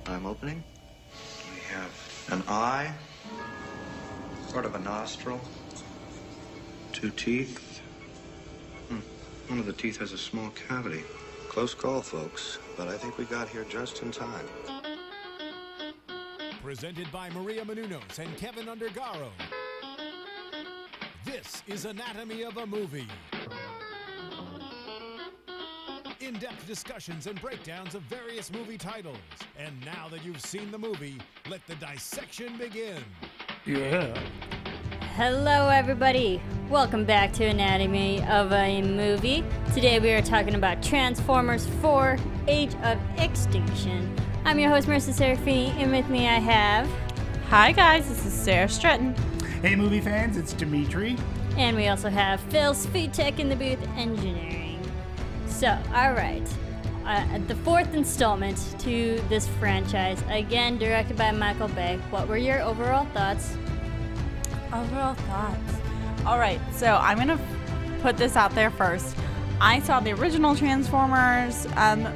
I'm opening. We have an eye, sort of a nostril, 2 teeth. One of the teeth has a small cavity. Close call, folks, but I think we got here just in time. Presented by Maria Menounos and Kevin Undergaro. This is Anatomy of a Movie. In-depth discussions and breakdowns of various movie titles. And now that you've seen the movie, let the dissection begin. Yeah. Hello everybody, welcome back to Anatomy of a Movie. Today we are talking about Transformers 4, Age of Extinction. I'm your host Marisa Serafini, and with me I have... Hi guys, this is Sara Stretton. Hey movie fans, it's Demetri. And we also have Phil Svitek in the booth, engineering. So, alright, the fourth installment to this franchise, again directed by Michael Bay. What were your overall thoughts? Overall thoughts. Alright, so I'm going to put this out there first. I saw the original Transformers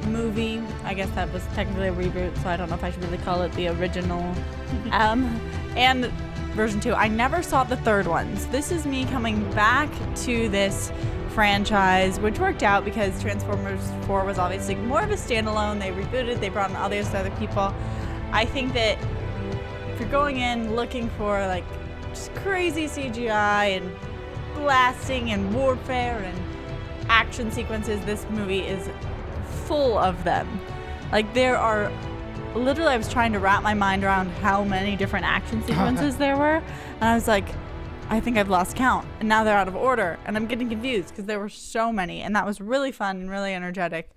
movie. I guess that was technically a reboot, so I don't know if I should really call it the original. And version 2. I never saw the third ones. This is me coming back to this franchise, which worked out because Transformers 4 was obviously more of a standalone. They rebooted, they brought in all these other people. I think that if you're going in looking for like just crazy CGI and blasting and warfare and action sequences, this movie is full of them. Like there are literally, I was trying to wrap my mind around how many different action sequences there were, and I was like, I think I've lost count, and now they're out of order, and I'm getting confused because there were so many, and that was really fun and really energetic.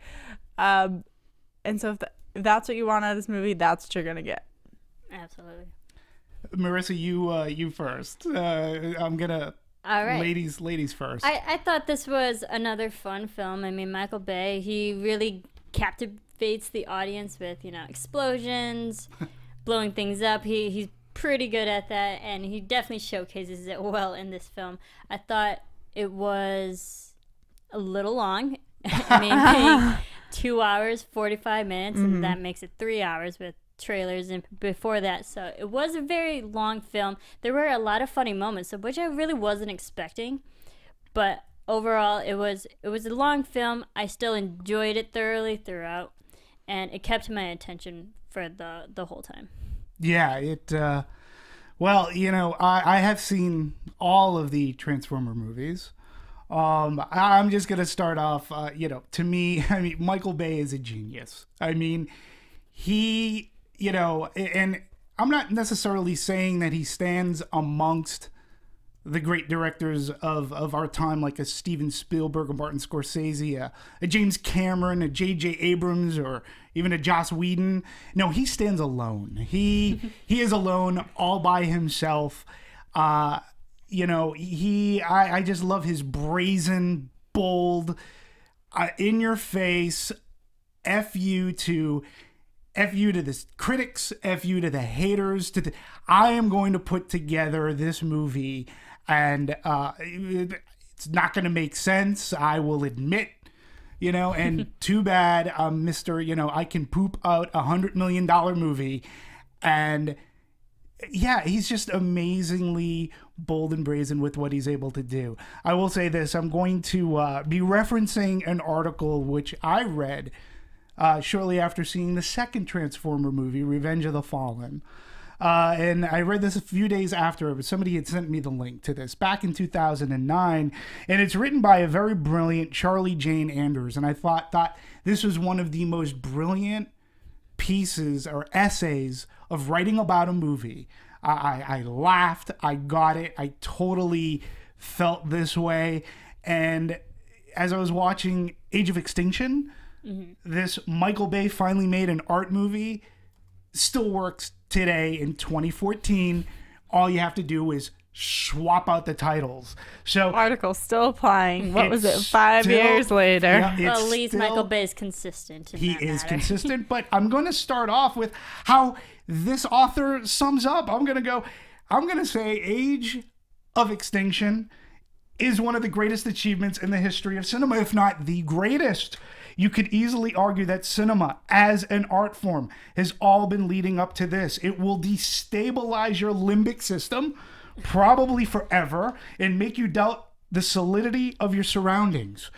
And so if that's what you want out of this movie, that's what you're gonna get. Absolutely. Marisa, you first. I'm gonna. All right. Ladies first. I thought this was another fun film. I mean, Michael Bay, he really captivates the audience with, explosions, blowing things up. He's pretty good at that, and he definitely showcases it well in this film. I thought it was a little long. I mean, being 2 hours, 45 minutes, and that makes it 3 hours with trailers and before that, so it was a very long film. There were a lot of funny moments, which I really wasn't expecting, but overall it was a long film. I still enjoyed it thoroughly throughout, and it kept my attention for the whole time. Yeah, well, I have seen all of the Transformer movies. I'm just gonna start off, to me, I mean, Michael Bay is a genius. I mean, he and I'm not necessarily saying that he stands amongst the great directors of our time, like a Steven Spielberg, a Martin Scorsese, a James Cameron, a J.J. Abrams, or even a Joss Whedon. No, he stands alone. He is alone, all by himself. I just love his brazen, bold, in your face, F you to the critics, F you to the haters. I am going to put together this movie, and it's not going to make sense, I will admit, and too bad, Mr. I can poop out $100 million movie. And yeah, he's just amazingly bold and brazen with what he's able to do. I will say this, I'm going to be referencing an article which I read shortly after seeing the second Transformer movie, Revenge of the Fallen. And I read this a few days after, but somebody had sent me the link to this back in 2009. And it's written by a very brilliant Charlie Jane Anders. And I thought this was one of the most brilliant pieces or essays of writing about a movie. I laughed. I got it. I totally felt this way. And as I was watching Age of Extinction, this Michael Bay finally made an art movie, still works today in 2014. All you have to do is swap out the titles. So article still applying. What was it? 5 years later. Yeah, well, at least Michael Bay's consistent. He is consistent, but I'm going to start off with how this author sums up. I'm going to say Age of Extinction is one of the greatest achievements in the history of cinema, if not the greatest. You could easily argue that cinema as an art form has all been leading up to this. It will destabilize your limbic system, probably forever, and make you doubt the solidity of your surroundings.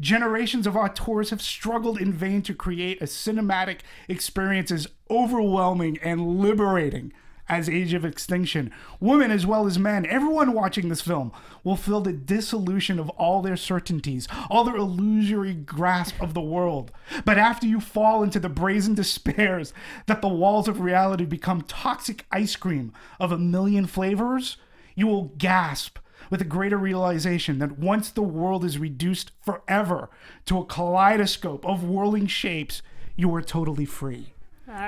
Generations of auteurs have struggled in vain to create a cinematic experience as overwhelming and liberating as Age of Extinction. Women as well as men, everyone watching this film will feel the dissolution of all their certainties, all their illusory grasp of the world. But after you fall into the brazen despairs that the walls of reality become toxic ice cream of a million flavors, you will gasp with a greater realization that once the world is reduced forever to a kaleidoscope of whirling shapes, you are totally free.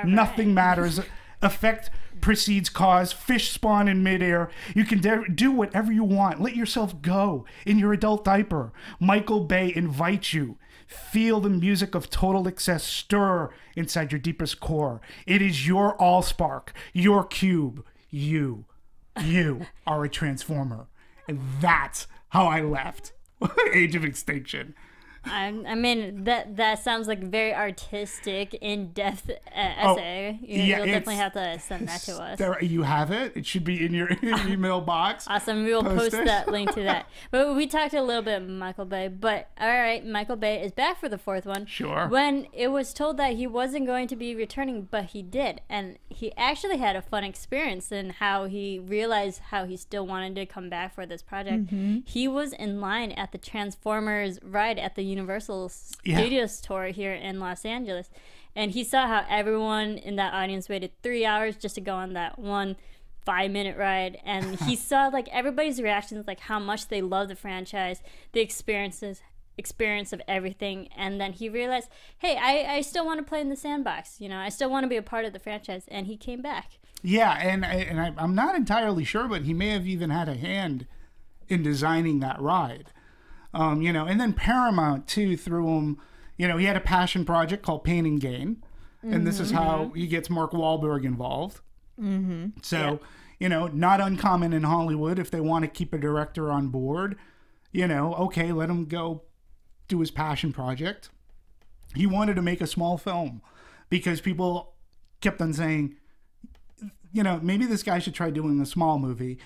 Nothing matters. Effect precedes cause. Fish spawn in midair. You can do whatever you want. Let yourself go in your adult diaper. Michael Bay invites you. Feel the music of total excess stir inside your deepest core. It is your allspark, your cube. You are a transformer. And that's how I left Age of Extinction. I mean, that sounds like a very artistic, in-depth essay. You'll definitely have to send that to us. You have it? It should be in your email box. Awesome. We will post that link to that. But we talked a little bit about Michael Bay. But, all right, Michael Bay is back for the fourth one. Sure. When it was told that he wasn't going to be returning, but he did. And he actually had a fun experience in how he realized how he still wanted to come back for this project. Mm-hmm. He was in line at the Transformers ride at the Universal Studios tour here in Los Angeles, and he saw how everyone in that audience waited 3 hours just to go on that one 5-minute ride, and he saw like everybody's reactions, like how much they love the franchise, the experience of everything, and then he realized, hey, I still want to play in the sandbox, I still want to be a part of the franchise, and he came back. Yeah, and I'm not entirely sure, but he may have even had a hand in designing that ride. And then Paramount too threw him, he had a passion project called Pain and Gain, and this is how he gets Mark Wahlberg involved. Mm-hmm. So, not uncommon in Hollywood if they want to keep a director on board, okay, let him go do his passion project. He wanted to make a small film because people kept on saying, maybe this guy should try doing a small movie.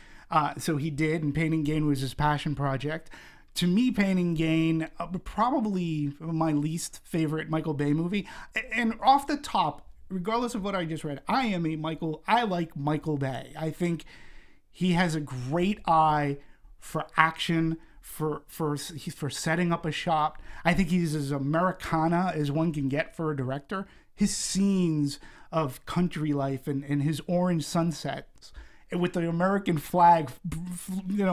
So he did, and Pain and Gain was his passion project. To me, Pain and Gain, probably my least favorite Michael Bay movie. And off the top, regardless of what I just read, I like Michael Bay. I think he has a great eye for action, for setting up a shot. I think he's as Americana as one can get for a director. His scenes of country life and his orange sunsets with the American flag,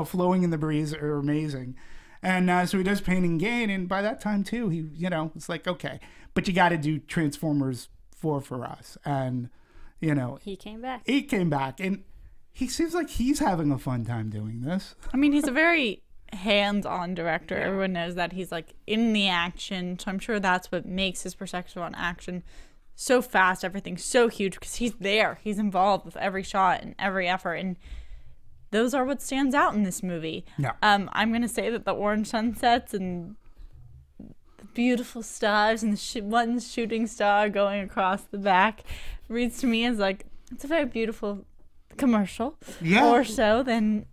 flowing in the breeze are amazing. And so he does Pain and Gain, and by that time too, he, it's like, okay, but you got to do Transformers 4 for us. And, he came back. And he seems like he's having a fun time doing this. I mean, he's a very hands-on director. Yeah. Everyone knows that he's like in the action, so I'm sure that's what makes his perspective on action so fast. Everything's so huge because he's there. He's involved with every shot and every effort, and those are what stands out in this movie. Yeah. I'm going to say that the orange sunsets and the beautiful stars and the one shooting star going across the back reads to me as like, it's a very beautiful commercial. Yeah. More so than,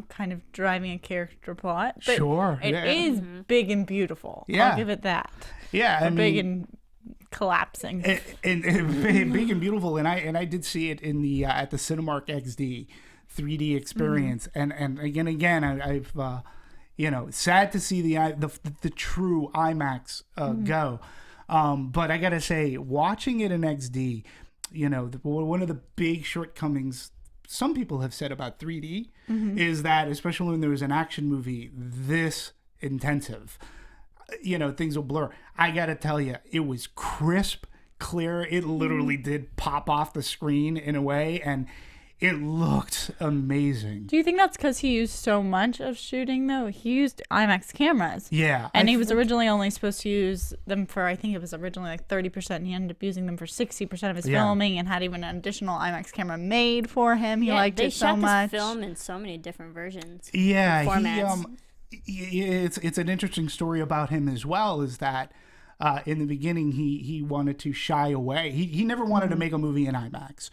kind of driving a character plot. But sure. It is big and beautiful. Yeah. I'll give it that. Yeah. Big and collapsing. And big and beautiful. And I did see it in the at the Cinemark XD 3D experience, and again I've sad to see the true IMAX go, but I gotta say, watching it in XD, one of the big shortcomings some people have said about 3D is that, especially when there was an action movie this intensive, things will blur. I gotta tell you, it was crisp, clear. It literally did pop off the screen in a way, and it looked amazing. Do you think that's because he used so much of shooting, though? He used IMAX cameras. Yeah. And he was originally only supposed to use them for, I think it was originally like 30%. And he ended up using them for 60% of his filming, and had even an additional IMAX camera made for him. He liked it so much. They shot this film in so many different versions. Yeah. Formats. It's an interesting story about him as well, is that In the beginning, he wanted to shy away. He never wanted to make a movie in IMAX.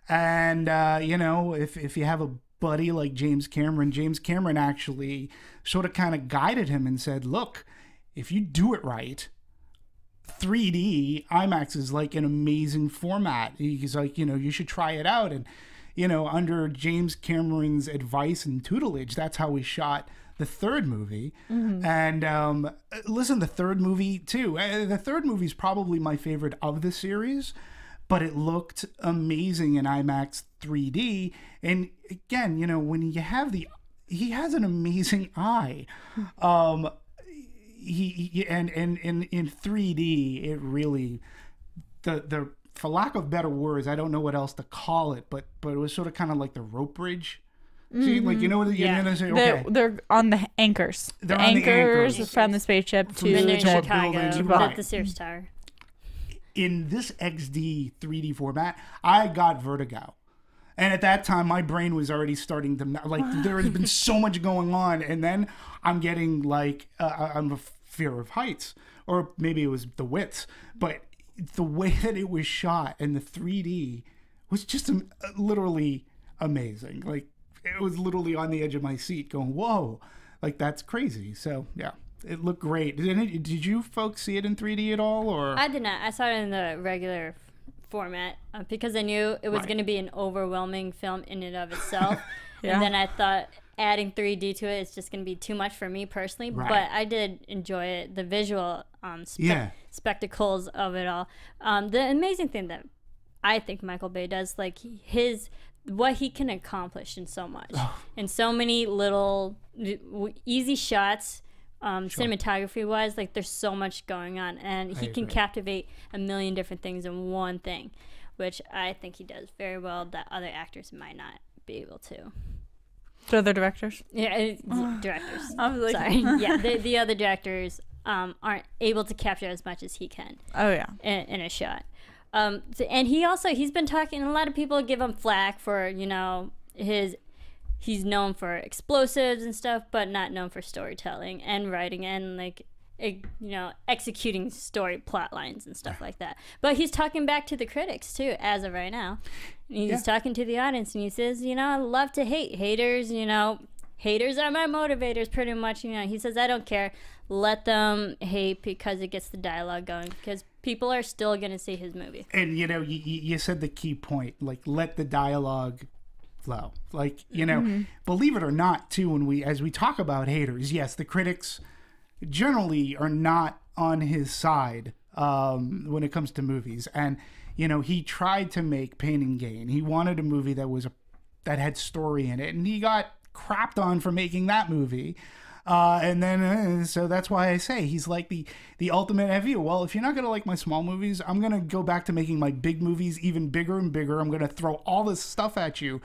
And, if you have a buddy like James Cameron actually sort of kind of guided him and said, look, if you do it right, 3D IMAX is like an amazing format. He's like, you should try it out. And, under James Cameron's advice and tutelage, that's how we shot the third movie. And listen, the third movie too. The third movie is probably my favorite of the series, but it looked amazing in IMAX 3D. And again, when you have he has an amazing eye. He in 3D, it really, the for lack of better words, I don't know what else to call it, but it was sort of kind of like the rope bridge. See, like, okay. They're on the anchors. They're the on anchors the anchors from the spaceship to And they're in North Chicago, Building. at the Sears Tower. In this XD 3D format, I got vertigo. And at that time, my brain was already starting to, there has been so much going on. And then I'm getting, I'm a fear of heights. Or maybe it was the widths. But the way that it was shot and the 3D was just literally amazing. Like, it was literally on the edge of my seat going, whoa, like, that's crazy. So, yeah, it looked great. Did you folks see it in 3D at all? Or I did not. I saw it in the regular format because I knew it was going to be an overwhelming film in and of itself. Yeah. And then I thought adding 3D to it is just going to be too much for me personally. Right. But I did enjoy it, the visual spectacles of it all. The amazing thing that I think Michael Bay does, like what he can accomplish in so much, in so many little easy shots. Cinematography wise, like, there's so much going on, and he can captivate a million different things in one thing, which I think he does very well that other actors might not be able to. The other directors? Yeah, directors. I was like, sorry. Yeah, the other directors aren't able to capture as much as he can. Oh yeah, in a shot. And he's been talking. A lot of people give him flack for he's known for explosives and stuff, but not known for storytelling and writing and executing story plot lines and stuff like that. But he's talking back to the critics too, as of right now. And he's talking to the audience, and he says, I love to hate haters. Haters are my motivators, pretty much. He says, I don't care. Let them hate because it gets the dialogue going. Because people are still going to see his movie. And you said the key point, like, let the dialogue flow. Like, believe it or not, too, as we talk about haters, yes, the critics generally are not on his side when it comes to movies. And he tried to make Pain and Gain. He wanted a movie that had story in it, and he got crapped on for making that movie. And then so that's why I say he's like the ultimate FU. Well, if you're not gonna like my small movies, I'm gonna go back to making my big movies even bigger and bigger. I'm gonna throw all this stuff at you.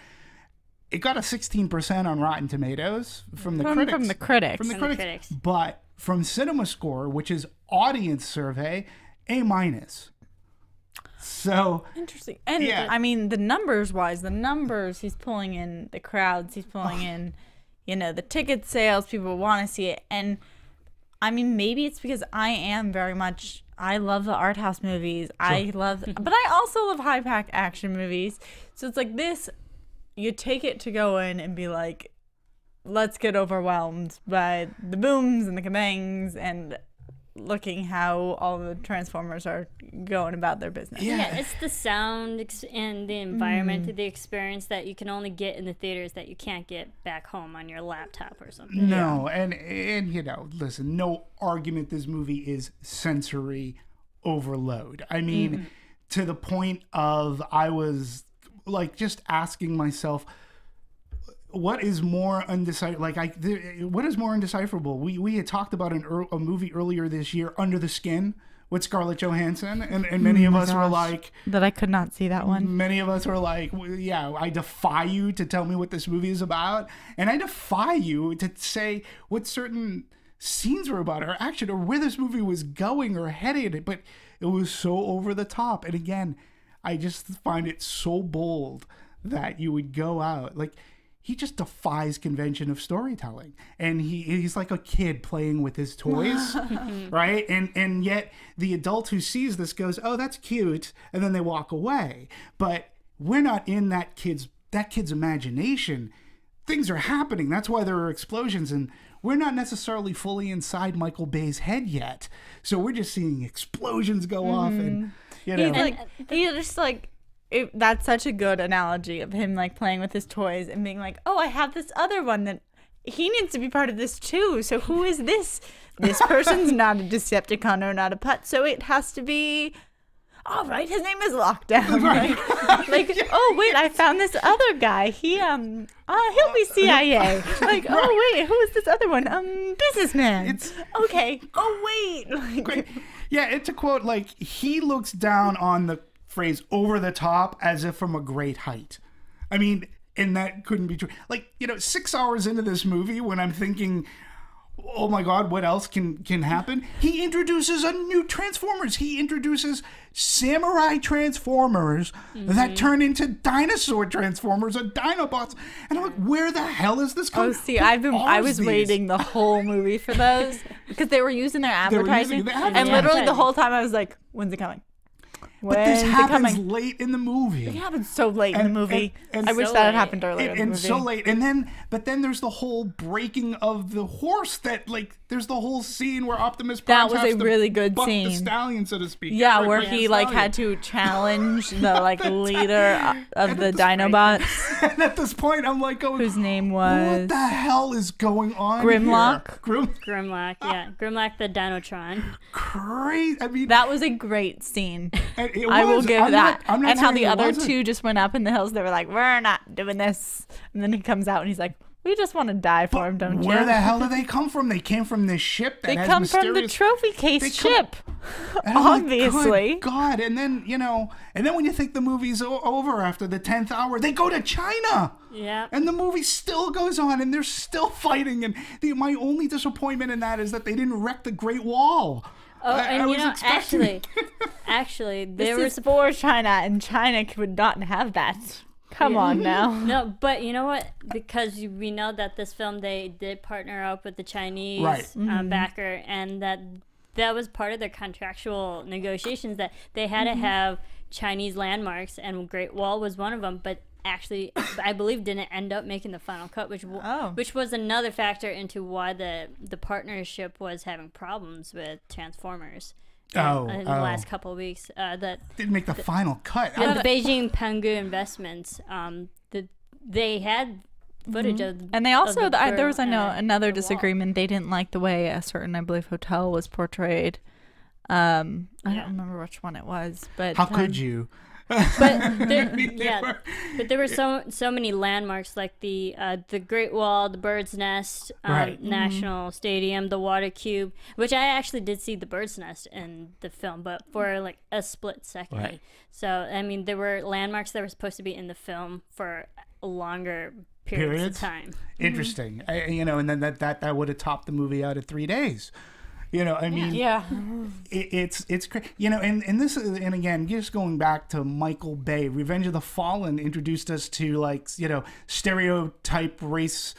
It got a 16% on Rotten Tomatoes from the critics. From the critics. But from CinemaScore, which is audience survey, A-. So interesting. And I mean, the numbers he's pulling in the crowds, he's pulling in, the ticket sales, people want to see it. And I mean, maybe it's because I love the art house movies. Sure. But I also love high pack action movies. So it's like this, you take it to go in and be like, let's get overwhelmed by the booms and the kabangs and looking how all the Transformers are going about their business. Yeah, it's the sound and the environment, the experience that you can only get in the theaters that you can't get back home on your laptop or something. No, and listen, no argument this movie is sensory overload. I mean, to the point of I was like just asking myself, what is more undecipherable? What is more undecipherable? We had talked about a movie earlier this year, Under the Skin, with Scarlett Johansson, and many of us were like that. I could not see that one. Many of us were like, yeah, I defy you to tell me what this movie is about, and I defy you to say what certain scenes were about, or action, or where this movie was going or headed. But it was so over the top, and again, I just find it so bold that you would go out like. he just defies convention of storytelling, and he's like a kid playing with his toys, right? And yet the adult who sees this goes, "Oh, that's cute," and then they walk away. But we're not in that kid's imagination. Things are happening. That's why there are explosions, and we're not necessarily fully inside Michael Bay's head yet. So we're just seeing explosions go off, and he's just like. That's such a good analogy of him like playing with his toys and being like, oh, I have this other one that he needs to be part of this too. So who is this? This person's not a Decepticon or not a pet, so it has to be. All right, his name is Lockdown. Like, oh wait, I found this other guy. He'll be CIA. Like, oh wait, who is this other one? Businessman. Okay. Oh wait. Great. Yeah, it's a quote like he looks down on the phrase over the top as if from a great height. I mean, and that couldn't be true. Like, 6 hours into this movie when I'm thinking, oh my God, what else can happen? He introduces a new Transformers. He introduces samurai Transformers that turn into dinosaur Transformers or Dinobots. And I'm like, where the hell is this coming? Oh, see, I was waiting the whole movie for those because they were using their advertising. And literally the whole time I was like, when's it coming? But this happens late in the movie. It happens so late in the movie. I wish that had happened earlier in the movie. So late. But then there's the whole breaking of the horse that, like, there's the whole scene where Optimus Prime has a really good buck scene. The stallion, so to speak. Yeah, where he, like, had to challenge the, like, leader of the Dinobots. And at this point, I'm like going, whose name was... What the hell is going on Grimlock? Here? Grimlock, yeah. Grimlock the Dinotron. Crazy. I mean... That was a great scene. I will give that. I'm not and how the other wasn't. two just went up in the hills. They were like, we're not doing this. And then he comes out and he's like, we just want to die for him, don't you? Where the hell do they come from? They came from this ship that they has come mysterious... from the trophy case ship. Obviously. Like, God. And then, when you think the movie's over after the 10th hour, they go to China. Yeah. And the movie still goes on and they're still fighting. And my only disappointment in that is that they didn't wreck the Great Wall. Oh, and actually, this is for China, and China would not have that. Come on now. No, but you know what? Because we know that this film, they did partner up with the Chinese backer, and that was part of their contractual negotiations, that they had to have Chinese landmarks, and Great Wall was one of them, but actually, I believe, didn't end up making the final cut, which was another factor into why the partnership was having problems with Transformers. In the last couple of weeks, that didn't make the final cut. The Beijing Pangu Investments, they had footage of, and they also there was another disagreement. They didn't like the way a certain, I believe, hotel was portrayed. I don't remember which one it was, but how could you? But there were so many landmarks, like the Great Wall, the Bird's Nest, National Stadium, the Water Cube, which I actually did see the Bird's Nest in the film, but for like a split second. Right. So I mean, there were landmarks that were supposed to be in the film for a longer periods of time. Interesting. And then that would have topped the movie out at 3 days. I mean, it's crazy. And this is, and again, just going back to Michael Bay, Revenge of the Fallen introduced us to, like, stereotype race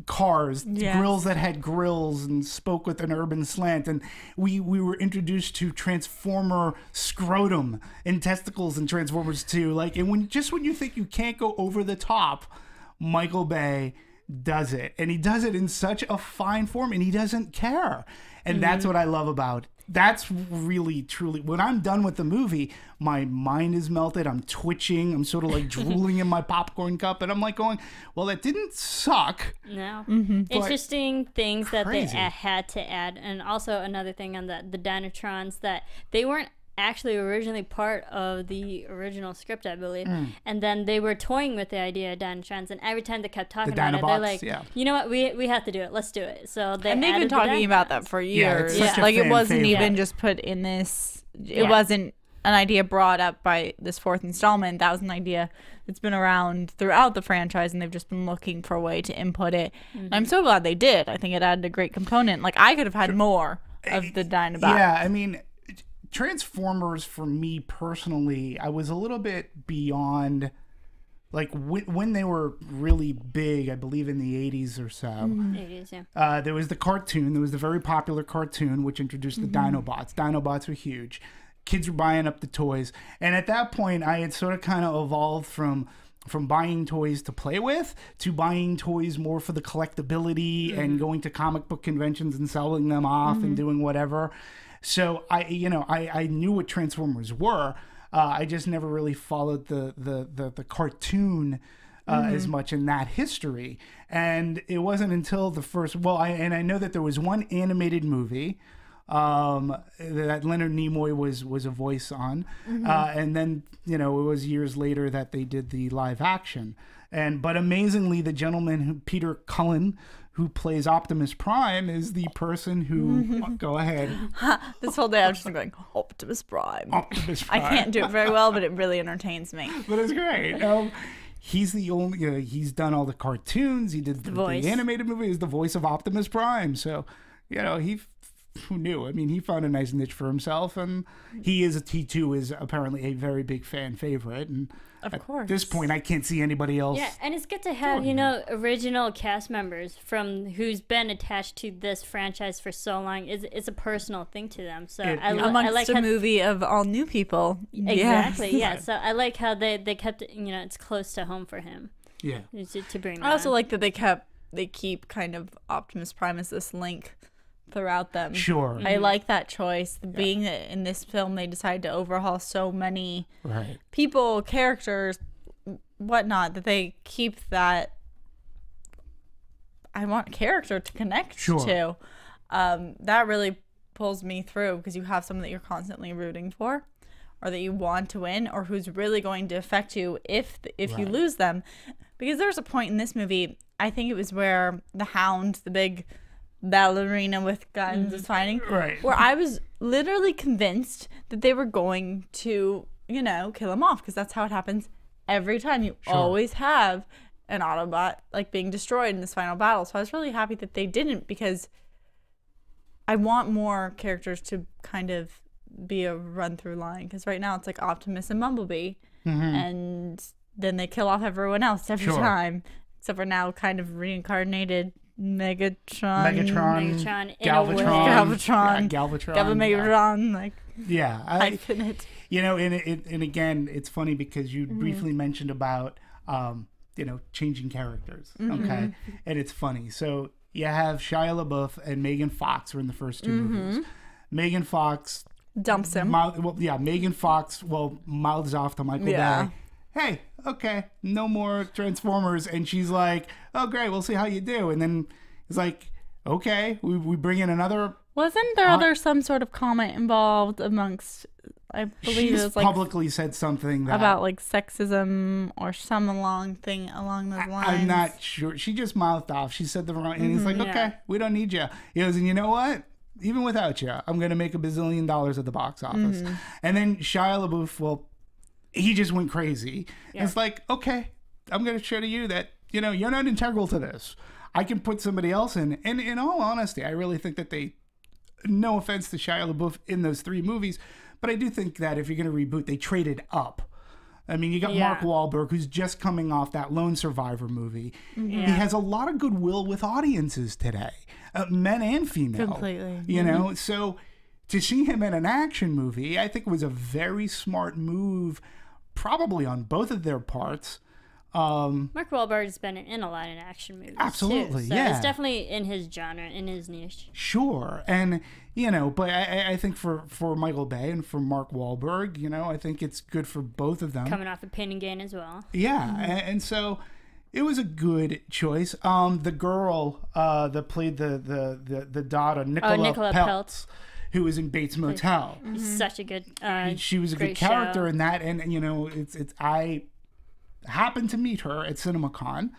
cars, grills that had grills and spoke with an urban slant, and we were introduced to Transformer scrotum and testicles in Transformers 2. Like, and when you think you can't go over the top, Michael Bay does it, and he does it in such a fine form, and he doesn't care, and that's what I love about it. That's really truly, when I'm done with the movie, my mind is melted, I'm twitching, I'm sort of like drooling in my popcorn cup, and I'm like going, well, that didn't suck. No. Interesting things that they had to add. And also another thing on the Dinotrons, that they weren't actually originally part of the original script, I believe. And then they were toying with the idea of Dinotrons, and every time they kept talking about it, they're like, you know what, we have to do it, let's do it. So they've been talking about that for years. Like, it wasn't even just put in this, it wasn't an idea brought up by this fourth installment. That was an idea that's been around throughout the franchise, and they've just been looking for a way to input it. And I'm so glad they did. I think it added a great component. Like, I could have had more of the Dinobots. Yeah, I mean, Transformers, for me personally, I was a little bit beyond like when they were really big, I believe in the 80s or so. 80s, yeah. There was the cartoon. There was the very popular cartoon which introduced the Dinobots. Dinobots were huge. Kids were buying up the toys, and at that point, I had sort of kind of evolved from buying toys to play with to buying toys more for the collectability and going to comic book conventions and selling them off and doing whatever. So I knew what Transformers were. I just never really followed the cartoon as much in that history. And it wasn't until the first, I know that there was one animated movie that Leonard Nimoy was a voice on. And then, it was years later that they did the live action. But amazingly, the gentleman, Peter Cullen, who plays Optimus Prime, is the person who... Go ahead. This whole day I was just going, Optimus Prime. Optimus Prime. I can't do it very well, but it really entertains me. But it's great. He's the only... he's done all the cartoons. He did the animated movie. He's the voice of Optimus Prime. So, who knew? I mean, he found a nice niche for himself, and T2 is apparently a very big fan favorite. And of course, at this point, I can't see anybody else. Yeah, and it's good to have original cast members from who's been attached to this franchise for so long. It's a personal thing to them. So amongst like a movie of all new people. Exactly. Yeah. So I like how they kept it. It's close to home for him. Yeah. To bring. That I also on. like that they keep kind of Optimus Prime as this link throughout them. Sure. I like that choice. Being that in this film they decided to overhaul so many people, characters, whatnot, that they keep that I want character to connect to. That really pulls me through because you have someone that you're constantly rooting for or that you want to win or who's really going to affect you if you lose them. Because there's a point in this movie, I think it was where the Hound, the big ballerina with guns is fighting, where I was literally convinced that they were going to kill him off, because that's how it happens every time. You always have an Autobot being destroyed in this final battle. So I was really happy that they didn't, because I want more characters to kind of be a run through line, because right now it's like Optimus and Bumblebee and then they kill off everyone else every time, except for now kind of reincarnated Megatron, Galvatron, Galvatron, hyphen it. And again, it's funny because you briefly mentioned about changing characters, okay, and it's funny. So you have Shia LaBeouf and Megan Fox were in the first two movies. Megan Fox dumps him. Megan Fox mouths off to Michael Bay, hey, okay, no more Transformers. And she's like, oh, great, we'll see how you do. And then it's like, okay, we bring in another. Wasn't there some sort of comment involved amongst, I believe she's it was publicly said something about sexism or some along those lines. I'm not sure. She just mouthed off. She said the wrong, and he's like, okay, we don't need you. He goes, and you know what? Even without you, I'm going to make $1 bazillion at the box office. And then Shia LaBeouf, he just went crazy. Yeah. It's like, okay, I'm going to show to you that, you're not integral to this. I can put somebody else in. And in all honesty, I really think that no offense to Shia LaBeouf in those three movies, but I do think that if you're going to reboot, they traded up. I mean, you got Mark Wahlberg, who's just coming off that Lone Survivor movie. He has a lot of goodwill with audiences today, men and female. Completely. So to see him in an action movie, I think was a very smart move, probably on both of their parts. Mark Wahlberg's been in a lot of action movies. Absolutely, too, so it's definitely in his genre, in his niche. Sure, and but I think for Michael Bay and for Mark Wahlberg, I think it's good for both of them. Coming off of Pain and Gain as well. Yeah, and so it was a good choice. The girl that played the daughter, Nicola Peltz, who was in Bates Motel. Such a good. She was a good character show. in that, and I happened to meet her at CinemaCon.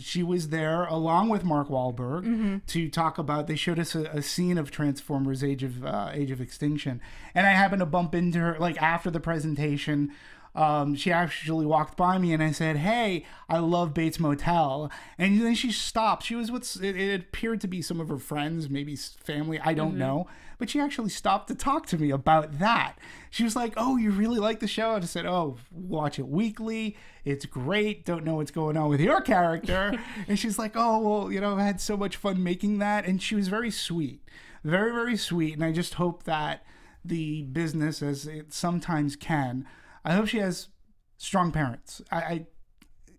She was there along with Mark Wahlberg to talk about. They showed us a scene of Transformers: Age of Extinction, and I happened to bump into her after the presentation. she actually walked by me and I said, "Hey, I love Bates Motel." And then she stopped. She was with, it appeared to be some of her friends, maybe family, I don't know. But she actually stopped to talk to me about that. She was like, "Oh, you really like the show?" And I said, "Oh, watch it weekly. It's great. Don't know what's going on with your character." And she's like, "Oh, well, you know, I had so much fun making that." And she was very sweet. Very, very sweet. And I just hope that the business, as it sometimes can, I hope she has strong parents. I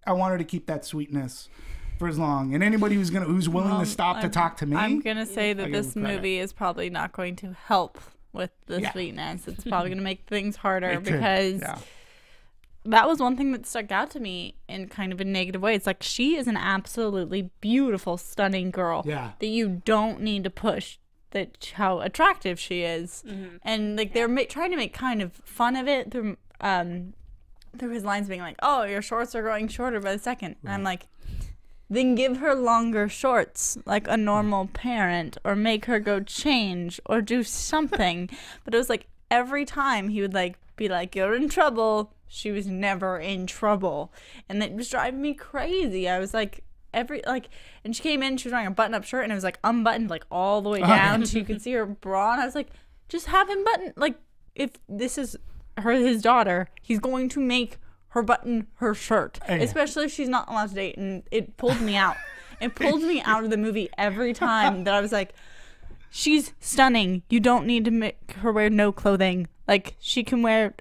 want her to keep that sweetness for as long. And anybody who's willing to stop to talk to me, I'm gonna say that this movie is probably not going to help with the sweetness. It's probably gonna make things harder because that was one thing that stuck out to me in kind of a negative way. It's like, she is an absolutely beautiful, stunning girl that you don't need to push that how attractive she is. And like they're trying to make kind of fun of it through his lines being like, "Oh, your shorts are growing shorter by the second." And I'm like, then give her longer shorts like a normal parent, or make her go change or do something. But it was like every time he would like be like, "You're in trouble," she was never in trouble. And it was driving me crazy. I was like, and she came in, she was wearing a button-up shirt, and it was like unbuttoned like all the way down so you could see her bra. And I was like, just have him button, like, if this is his daughter, he's going to make her button her shirt, especially if she's not allowed to date. And it pulled me out. It pulled me out of the movie every time that I was like, she's stunning. You don't need to make her wear no clothing. Like, she can wear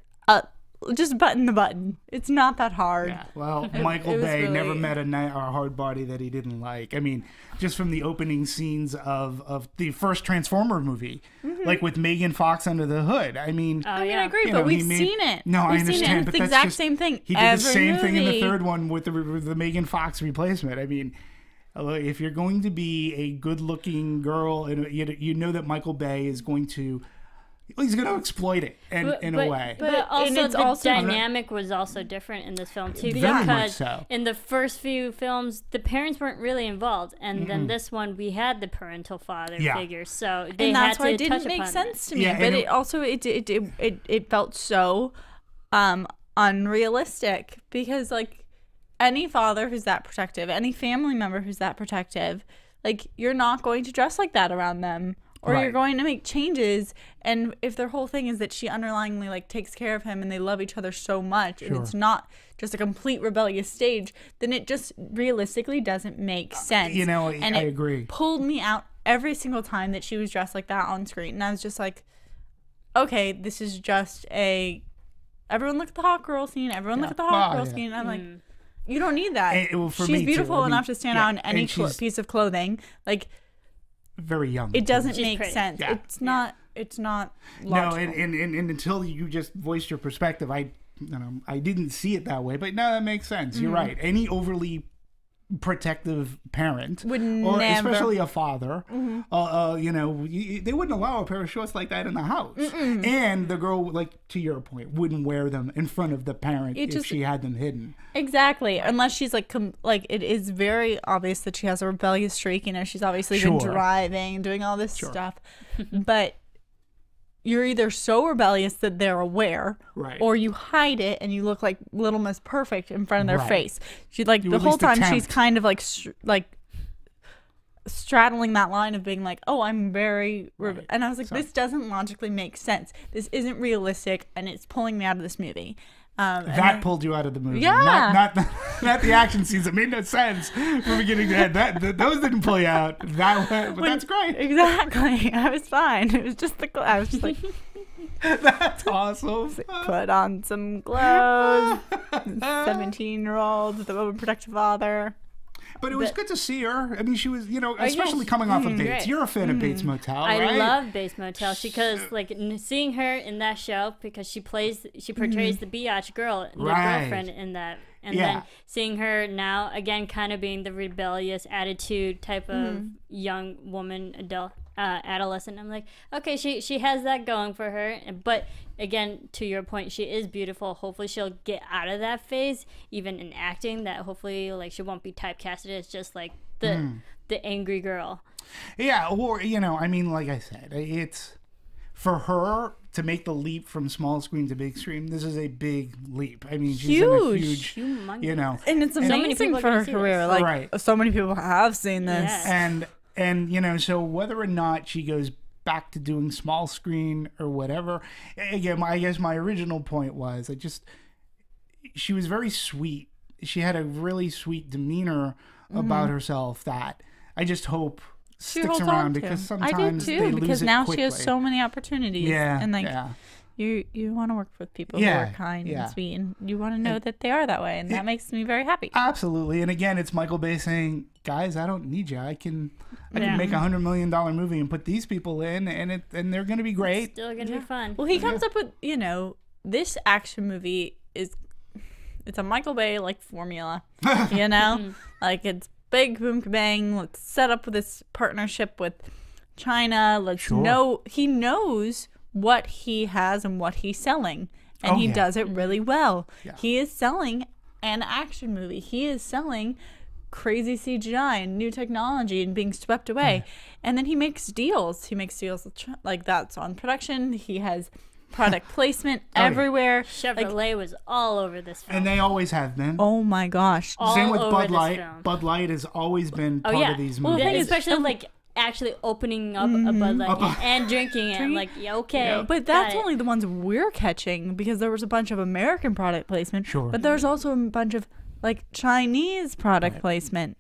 just button the button. It's not that hard. Yeah. Well, Michael Bay never met a hard body that he didn't like. I mean, just from the opening scenes of the first Transformer movie, like with Megan Fox under the hood. I mean, I agree, but we've seen it. No, I understand. Seen it. It's but the that's exact just, same thing. He did the same thing in the third one with the Megan Fox replacement. I mean, if you're going to be a good-looking girl, and you know that Michael Bay is going to. He's going to exploit it in a way. But also the dynamic was also different in this film, too. Because in the first few films, the parents weren't really involved. And then this one, we had the parental father figure. So they and that's had why to it didn't make sense to me. But it also, it felt so unrealistic. Because, like, any father who's that protective, any family member who's that protective, like, you're not going to dress like that around them. Or you're going to make changes, and if their whole thing is that she underlyingly like takes care of him and they love each other so much, and it's not just a complete rebellious stage, then it just realistically doesn't make sense. I agree. Pulled me out every single time that she was dressed like that on screen, and I was just like, okay, this is just everyone look at the hot girl scene, everyone look at the hot girl scene, and I'm like, you don't need that. She's beautiful enough to stand out in any piece of clothing. Like, very young. It doesn't make sense. Yeah. It's not logical. No, and until you just voiced your perspective, I didn't see it that way. But no, that makes sense. You're right. Any overly protective parent would or never, especially a father, they wouldn't allow a pair of shorts like that in the house. And the girl, like to your point, wouldn't wear them in front of the parent if she had them hidden. Exactly, unless she's like it is very obvious that she has a rebellious streak. She's obviously been driving and doing all this stuff, but you're either so rebellious that they're aware, or you hide it and you look like Little Miss Perfect in front of their face. She like the whole time she's kind of like straddling that line of being like, "Oh, I'm very," and I was like, "This doesn't logically make sense. This isn't realistic, and it's pulling me out of this movie." That pulled you out of the movie. Yeah. Not the action scenes. It made no sense from beginning to end. Those didn't pull you out. That's great. Exactly. I was fine. It was just I was just like, that's awesome. Put on some clothes. 17-year-old with a overprotective father. But it was good to see her. I mean, she was, especially coming off of Bates. Right. You're a fan of Bates Motel, right? I love Bates Motel because, seeing her in that show, because she portrays the biatch girl, the girlfriend in that. And then seeing her now, again, kind of being the rebellious attitude type of young woman, adolescent. I'm like, okay, she has that going for her. But again, to your point, she is beautiful. Hopefully she'll get out of that phase, even in acting, that hopefully she won't be typecasted as just like the angry girl. Yeah, or, like I said, it's for her to make the leap from small screen to big screen, this is a big leap. I mean, she's in a huge, you know, and it's amazing for her career. Like, so many people have seen this, and you know, so whether or not she goes back to doing small screen or whatever, again, I guess my original point was, she was very sweet. She had a really sweet demeanor about herself that I just hope sticks around, because sometimes they lose because it now quickly. she has so many opportunities. And like you want to work with people who are kind and sweet, and you want to know that they are that way, and that makes me very happy. Absolutely. And again, it's Michael Bay saying, guys, I don't need you. I can make $100 million movie and put these people in, and they're going to be great. It's still going to be fun. Well, he comes up with, you know, this action movie it's a Michael Bay like formula, you know, like it's big boom bang. Let's set up this partnership with China. Let's know he knows what he has and what he's selling, and he does it really well. He is selling an action movie. He is selling crazy CGI and new technology and being swept away, and then he makes deals. He makes deals with like that's on production. He has product placement everywhere. Chevrolet was all over this film. And they always have been. Oh my gosh. Same with Bud Light. Bud Light has always been part of these movies. Well, especially like actually opening up a Bud Light and drinking it. Like, but that's only the ones we're catching, because there was a bunch of American product placement. But there's also a bunch of like Chinese product placement.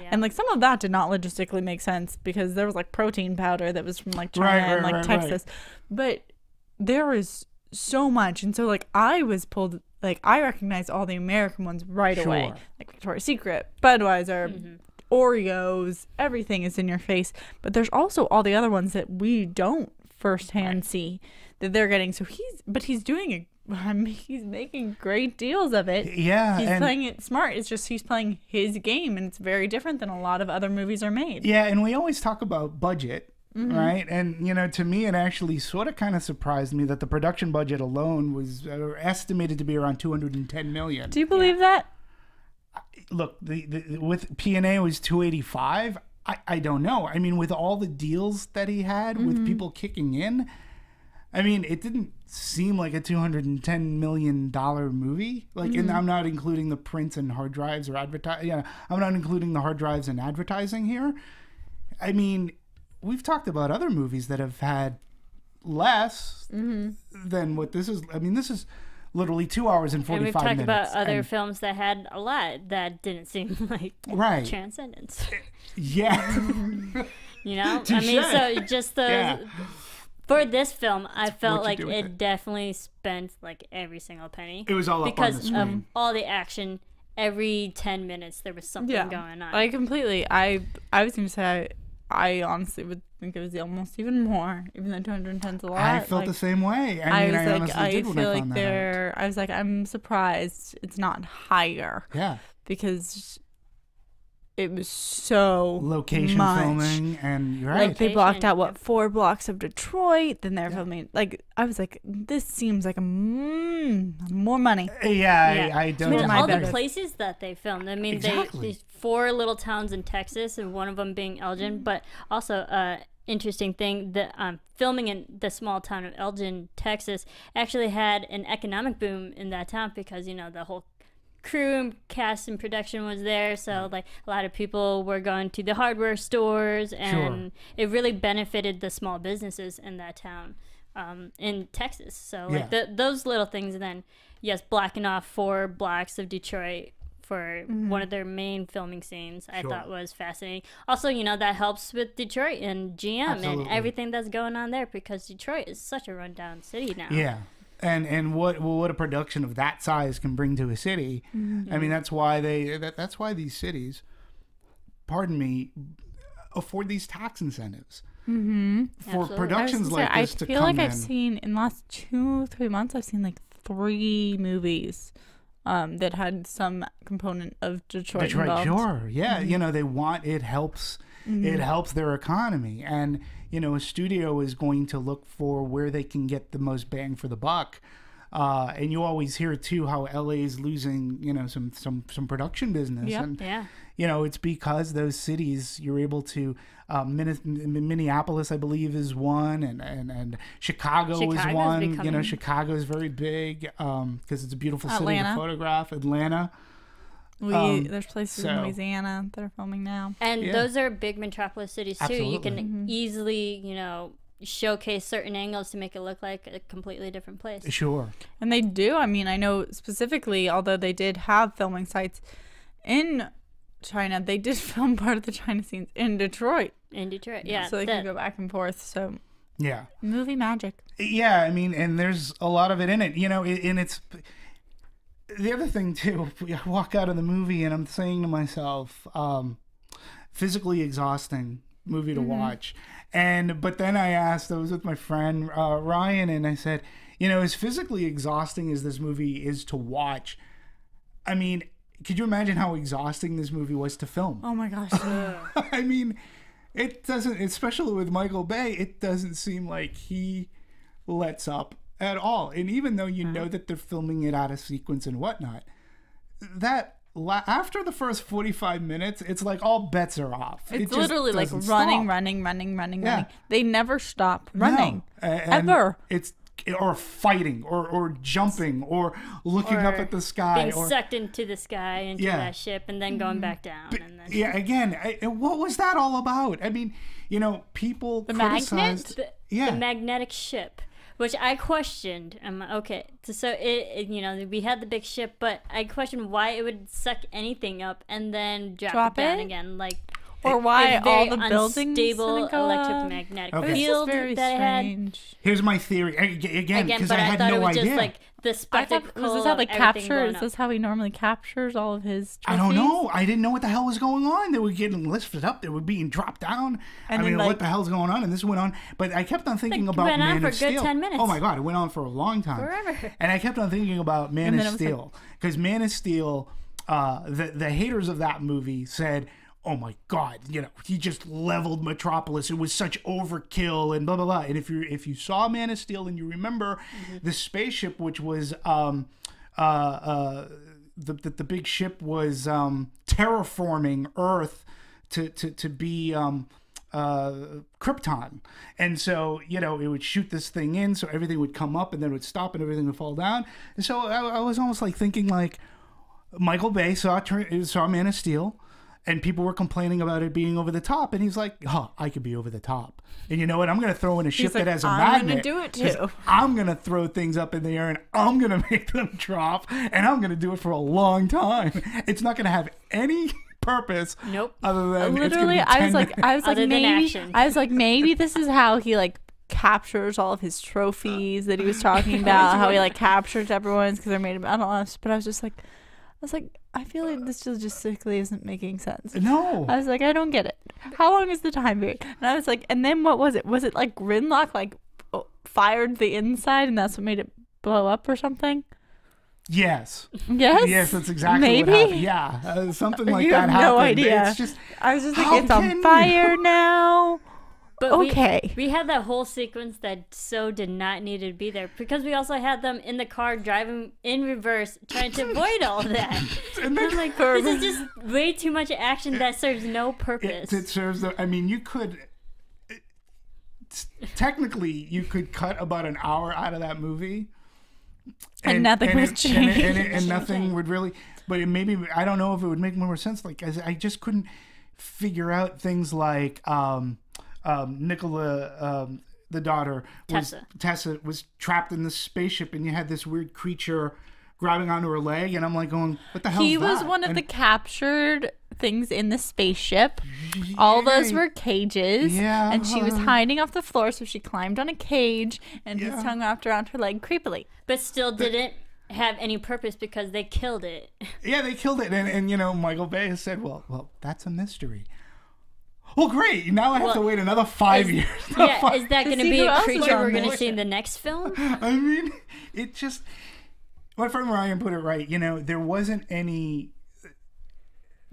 And like some of that did not logistically make sense, because there was like protein powder that was from like China and like Texas. But there is so much, and so like I was pulled, like I recognized all the American ones right away, like Victoria's Secret, Budweiser, Oreos, everything is in your face. But there's also all the other ones that we don't firsthand see that they're getting. So he's doing he's making great deals of it. He's playing it smart. It's just he's playing his game, and it's very different than a lot of other movies are made. And we always talk about budget. Right. And, you know, to me, it actually sort of kind of surprised me that the production budget alone was estimated to be around $210 million. Do you believe that? Look, with P&A was $285. I don't know. I mean, with all the deals that he had with people kicking in, I mean, it didn't seem like a $210 million movie. Like, and I'm not including the prints and hard drives or advertising. I'm not including the hard drives and advertising here. I mean, we've talked about other movies that have had less than what this is. I mean, this is literally 2 hours and 45 minutes. And we've talked about other films that had a lot that didn't seem like transcendence. You know? I mean, so just for this film, I felt like it definitely spent like every single penny. It was all up on the screen. Because of all the action. Every 10 minutes there was something going on. I completely. I was going to say, I honestly would think it was almost even more, even though 210's a lot. I felt the same way. I mean, I honestly did when I found that out. I was like, I'm surprised it's not higher. Yeah. Because it was so location filming, and you're right. Like they blocked out 4 blocks of Detroit. Then they're filming. Like I was like, this seems like more money. I don't. I mean, all the places that they filmed. I mean, they 4 little towns in Texas, and one of them being Elgin. But also, interesting thing that filming in the small town of Elgin, Texas, actually had an economic boom in that town, because the whole crew and cast and production was there, so like a lot of people were going to the hardware stores, and it really benefited the small businesses in that town in Texas. So like those little things, and then blocking off 4 blocks of Detroit for one of their main filming scenes, I thought was fascinating. Also, that helps with Detroit and GM and everything that's going on there, because Detroit is such a rundown city now. And what a production of that size can bring to a city. I mean, that's why that's why these cities, pardon me, afford these tax incentives for productions like this to come in. I feel like I've seen in the last 2-3 months, I've seen like 3 movies that had some component of Detroit involved. Sure, yeah. They want it helps. It helps their economy, and a studio is going to look for where they can get the most bang for the buck. And you always hear too how LA is losing, some production business. Yep. And, Yeah. it's because those cities you're able to. Minneapolis, I believe, is one, and Chicago is Chicago's one. becoming- Chicago is very big because it's a beautiful city Atlanta. to photograph. Atlanta. There's places in so- Louisiana that are filming now. And Yeah. those are big metropolis cities too. You Absolutely. can easily, showcase certain angles to make it look like a completely different place. Sure. And they do. I mean, I know specifically, although they did have filming sites in China, they did film part of the China scenes in Detroit. In Detroit, yeah. So they can go back and forth. So Yeah. movie magic. Yeah, I mean, and there's a lot of it in it, and it's the other thing too. I walk out of the movie and I'm saying to myself, physically exhausting movie to watch. But then I was with my friend Ryan, and I said, as physically exhausting as this movie is to watch, I mean, could you imagine how exhausting this movie was to film? Oh my gosh. I mean, it doesn't, especially with Michael Bay, it doesn't seem like he lets up at all. And even though you know that they're filming it out of sequence and whatnot, after the first 45 minutes, it's like all bets are off. It's just literally like doesn't running, stop. running. They never stop running. No. And ever. It's or fighting or jumping or looking up Or at the sky being or sucked into the sky, into Yeah. that ship, and then going back down. And then yeah, again, what was that all about? I mean, people The magnet? criticized the magnetic ship, which I questioned. Okay, so we had the big ship, but I questioned why it would suck anything up and then drop it down again, like. Or why a very all the buildings unstable didn't go up. electromagnetic Okay. It's just field very that it had. strange. Here's my theory again because But I I had thought no it was idea. just like the I spectacle. thought, was this how they of everything capture? going Is up. this how he normally captures all of his I trophies? don't know. I didn't know what the hell was going on. They were getting lifted up. They were being dropped down. And I then, mean, like- what the hell's going on? And this went on. But I kept on thinking about went on Man for of a good Steel. 10 minutes. Oh my God, it went on for a long time. Forever. And I kept on thinking about Man And of then it was Steel because Man of Steel, the haters of that movie said, "Oh my God, he just leveled Metropolis. It was such overkill and blah blah blah." And if you saw Man of Steel and you remember the spaceship, which was the big ship was terraforming Earth to be Krypton, and so it would shoot this thing in, so everything would come up and then it would stop and everything would fall down. And so I was almost like thinking like Michael Bay saw Man of Steel. And people were complaining about it being over the top. And he's like, I could be over the top. And you know what? I'm going to throw in a ship like, that has a I'm magnet. gonna do it 'cause too. I'm going to throw things up in the air and I'm going to make them drop. And I'm going to do it for a long time. It's not going to have any purpose. Nope. Other than Literally, it's gonna be 10 I was like, Other than maybe, action. maybe this is how he like captures all of his trophies that he was talking about. How he like captures everyone's because they're made of metal. But I was like, I feel like this logistically isn't making sense. No. I was like, I don't get it. How long is the time period? And I was like, and then what was it? Was it like Gridlock fired the inside and that's what made it blow up or something? Yes. Yes. Yes, that's exactly Maybe? what happened. Yeah. Something like You that have happened. no idea. It's just, I was just How like, it's can on you? fire now. But Okay. we had that whole sequence that so did not need to be there because we also had them in the car driving in reverse trying to avoid all of that. And I'm like, this is just way too much action that serves no purpose. it serves you could technically you could cut about an hour out of that movie And nothing would change. and nothing would really, but it maybe, I don't know if it would make more sense. Like I just couldn't figure out things like Nicola, the daughter, Tessa was trapped in this spaceship, and you had this weird creature grabbing onto her leg, and I'm like going, what the hell? He was one of the captured things in the spaceship. All those were cages. Yeah. And she was hiding off the floor, so she climbed on a cage, and his tongue wrapped around her leg creepily. But still didn't have any purpose because they killed it. Yeah, they killed it, and Michael Bay has said, well, that's a mystery. Well, great. Now I have to wait another 5 years. Yeah, is that going to see be who a else is creature on we're going to this. see in the next film? I mean, it just... My friend Ryan put it right. There wasn't any...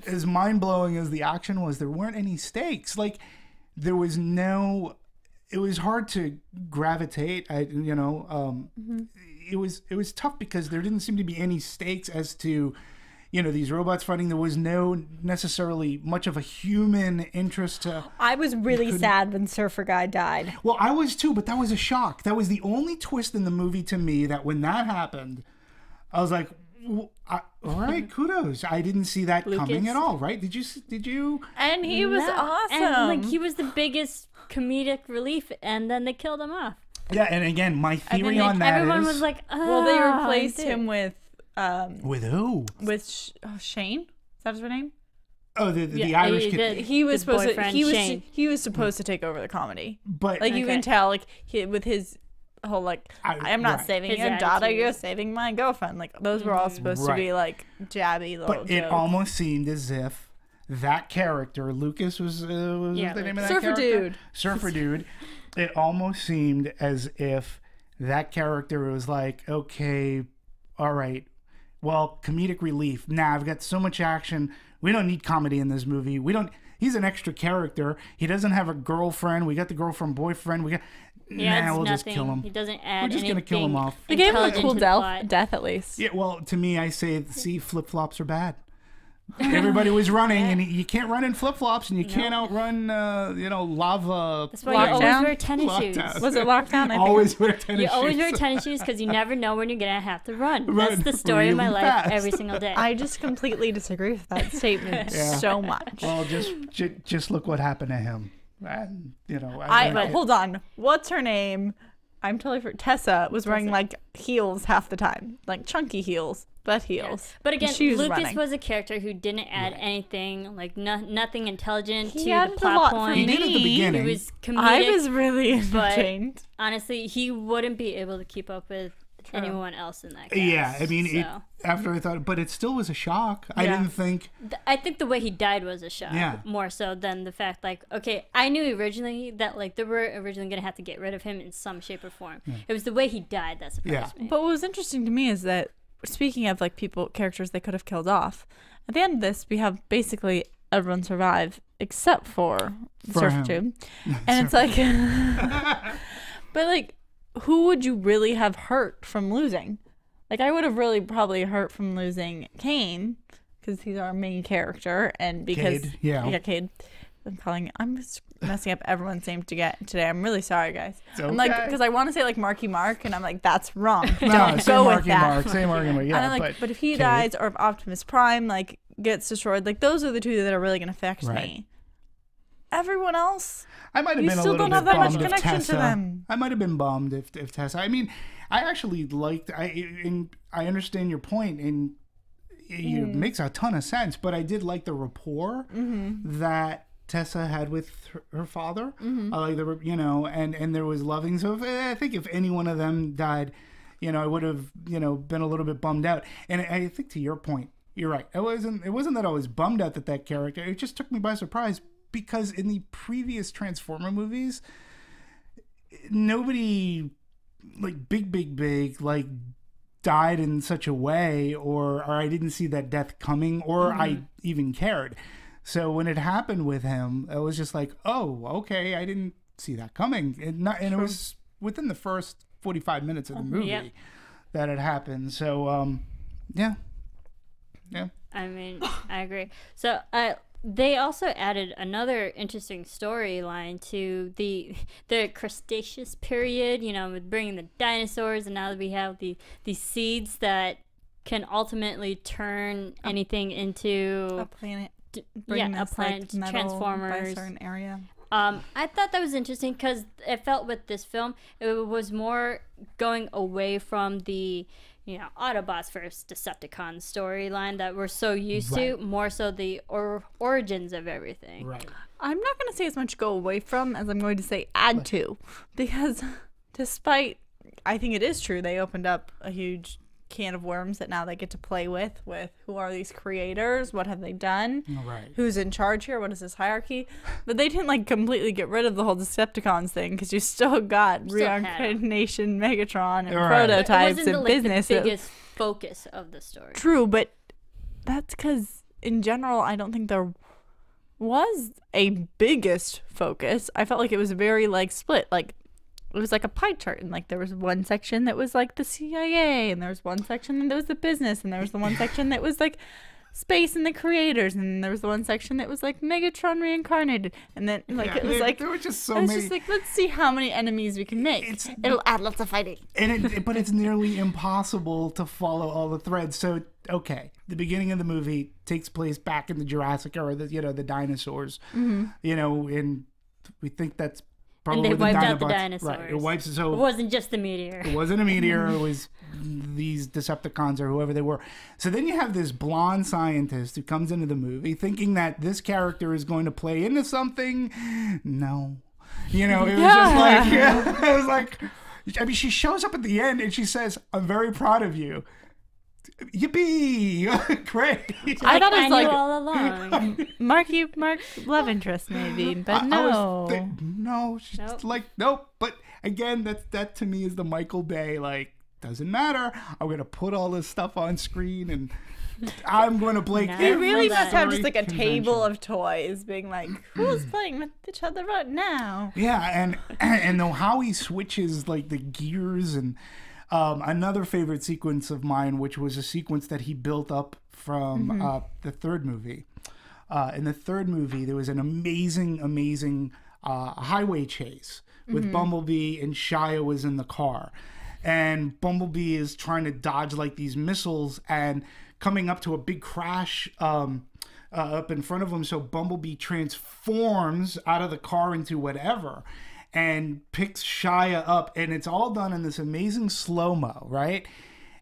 As mind-blowing as the action was, there weren't any stakes. Like, there was no... It was hard to gravitate. it was tough because there didn't seem to be any stakes as to, these robots fighting. There was no necessarily much of a human interest to. I was really sad when Surfer Guy died. Well, I was too, but that was a shock. That was the only twist in the movie to me, that when that happened, I was like, all right, kudos. I didn't see that coming at all, right? Did you? And he was awesome. And he was the biggest comedic relief, and then they killed him off. Yeah, and again, my theory on that everyone was like, well, they replaced him with who? With Shane. Is that his name? Oh, the Irish kid. He was supposed to. Shane. He was supposed to take over the comedy, but you can tell, with his whole I'm not saving your daughter, you're saving my girlfriend. Those were all supposed to be jabby little But it jokes. almost seemed as if that character, Lucas was the name of that Surfer character? Surfer Dude. It almost seemed as if that character was like, okay, all right, well, comedic relief. Nah, I've got so much action. We don't need comedy in this movie. He's an extra character. He doesn't have a girlfriend. We got the girlfriend, boyfriend. We'll just kill him. He doesn't add. We're just gonna kill him off. They gave him a cool death at least. Yeah, well, to me, I say, see, flip-flops are bad. Everybody was running, and you can't run in flip-flops, and you can't outrun, lava. That's why you always wear tennis shoes. Was it lockdown? Always wear tennis shoes. You always wear tennis shoes because you never know when you're going to have to run. That's the story of my life fast. every single day. I just completely disagree with that statement so much. Well, just look what happened to him. And, hold on. What's her name? I'm totally Tessa was wearing heels half the time, chunky heels. Butt heels. Yeah. But again, Lucas was a character who didn't add anything, nothing intelligent to the added plot a lot point. He did at the beginning. He was comedic. I was really entertained. But honestly, he wouldn't be able to keep up with anyone else in that cast. Yeah, I mean, after I thought, but it still was a shock. I didn't think. I think the way he died was a shock. Yeah. More so than the fact, okay, I knew originally that they were originally going to have to get rid of him in some shape or form. Yeah. It was the way he died that surprised me. But what was interesting to me is that, speaking of characters they could have killed off, at the end of this we have basically everyone survive except for Surfer Dude. And it's but who would you really have hurt from losing? I would have really probably hurt from losing Kane, because he's our main character, and because Cade. I'm just messing up everyone's name today. I'm really sorry, guys. Okay. I'm because I want to say Marky Mark, and I'm that's wrong. No, Don't go with that. Same Marky Mark. Yeah, and but if he dies, or if Optimus Prime gets destroyed, those are the two that are really gonna affect me. Everyone else, I might have been a little bit bummed. You still don't have that much connection to them. I might have been bummed if Tessa. I mean, I actually liked. I understand your point, and it makes a ton of sense. But I did like the rapport that Tessa had with her father. And there was loving. So I think if any one of them died, I would have been a little bit bummed out. And I think, to your point, you're right. It wasn't that I was bummed out that character. It just took me by surprise, because in the previous Transformer movies, nobody big died in such a way, or I didn't see that death coming, or I even cared. So when it happened with him, it was just oh, okay, I didn't see that coming. And it was within the first 45 minutes of the movie that it happened. So, yeah. I mean, I agree. So, they also added another interesting storyline to the Cretaceous period, with bringing the dinosaurs, and now that we have these seeds that can ultimately turn anything into a planet. A planet, Transformers. By a certain area. I thought that was interesting because it felt with this film, it was more going away from the Autobots versus Decepticons storyline that we're so used to, more so the origins of everything. Right. I'm not going to say as much go away from as I'm going to say add to, because despite, I think it is true, they opened up a huge can of worms that now they get to play with who are these creators, what have they done, who's in charge here, what is this hierarchy, but they didn't completely get rid of the whole Decepticons thing, because you still got reincarnation Megatron and prototypes and business. The biggest focus of the story. True, but that's because in general I don't think there was a biggest focus. I felt like it was very split. it was like a pie chart, and like there was one section that was like the CIA, and there was one section that was the business, and there was the one section that was like space and the creators, and there was the one section that was like Megatron reincarnated, and then like it was like there were just so I was many. just like, let's see how many enemies we can make. It'll add lots of fighting. But it's nearly impossible to follow all the threads. So okay, the beginning of the movie takes place back in the Jurassic era, the dinosaurs, and we think that's probably And they wiped out the Dinobots. dinosaurs. Right, it wipes it. So It wasn't just the meteor. it wasn't a meteor. It was these Decepticons or whoever they were. So then you have this blonde scientist who comes into the movie thinking that this character is going to play into something. No. It was just like, it was like, I mean, she shows up at the end and she says, "I'm very proud of you." Yippee! Great. I thought it was knew like all along. Mark love interest maybe, but no. No, she's Nope. like, nope. But again, that to me is the Michael Bay, like, doesn't matter. I'm going to put all this stuff on screen and I'm going to play. No. They really must have just story like a table convention. of toys being like, who's playing with each other right now? Yeah, and though how he switches like the gears and another favorite sequence of mine, which was a sequence that he built up from the third movie. In the third movie, there was an amazing highway chase with Bumblebee, and Shia was in the car. And Bumblebee is trying to dodge like these missiles and coming up to a big crash up in front of him. So Bumblebee transforms out of the car into whatever and picks Shia up, and it's all done in this amazing slow-mo, right?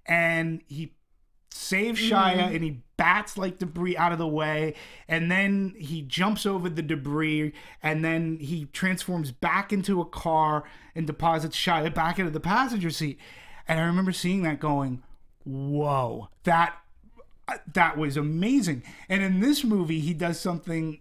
And he saves Shia and he bats like debris out of the way, and then he jumps over the debris, and then he transforms back into a car and deposits Shia back into the passenger seat. And I remember seeing that going, whoa, that was amazing. And in this movie, he does something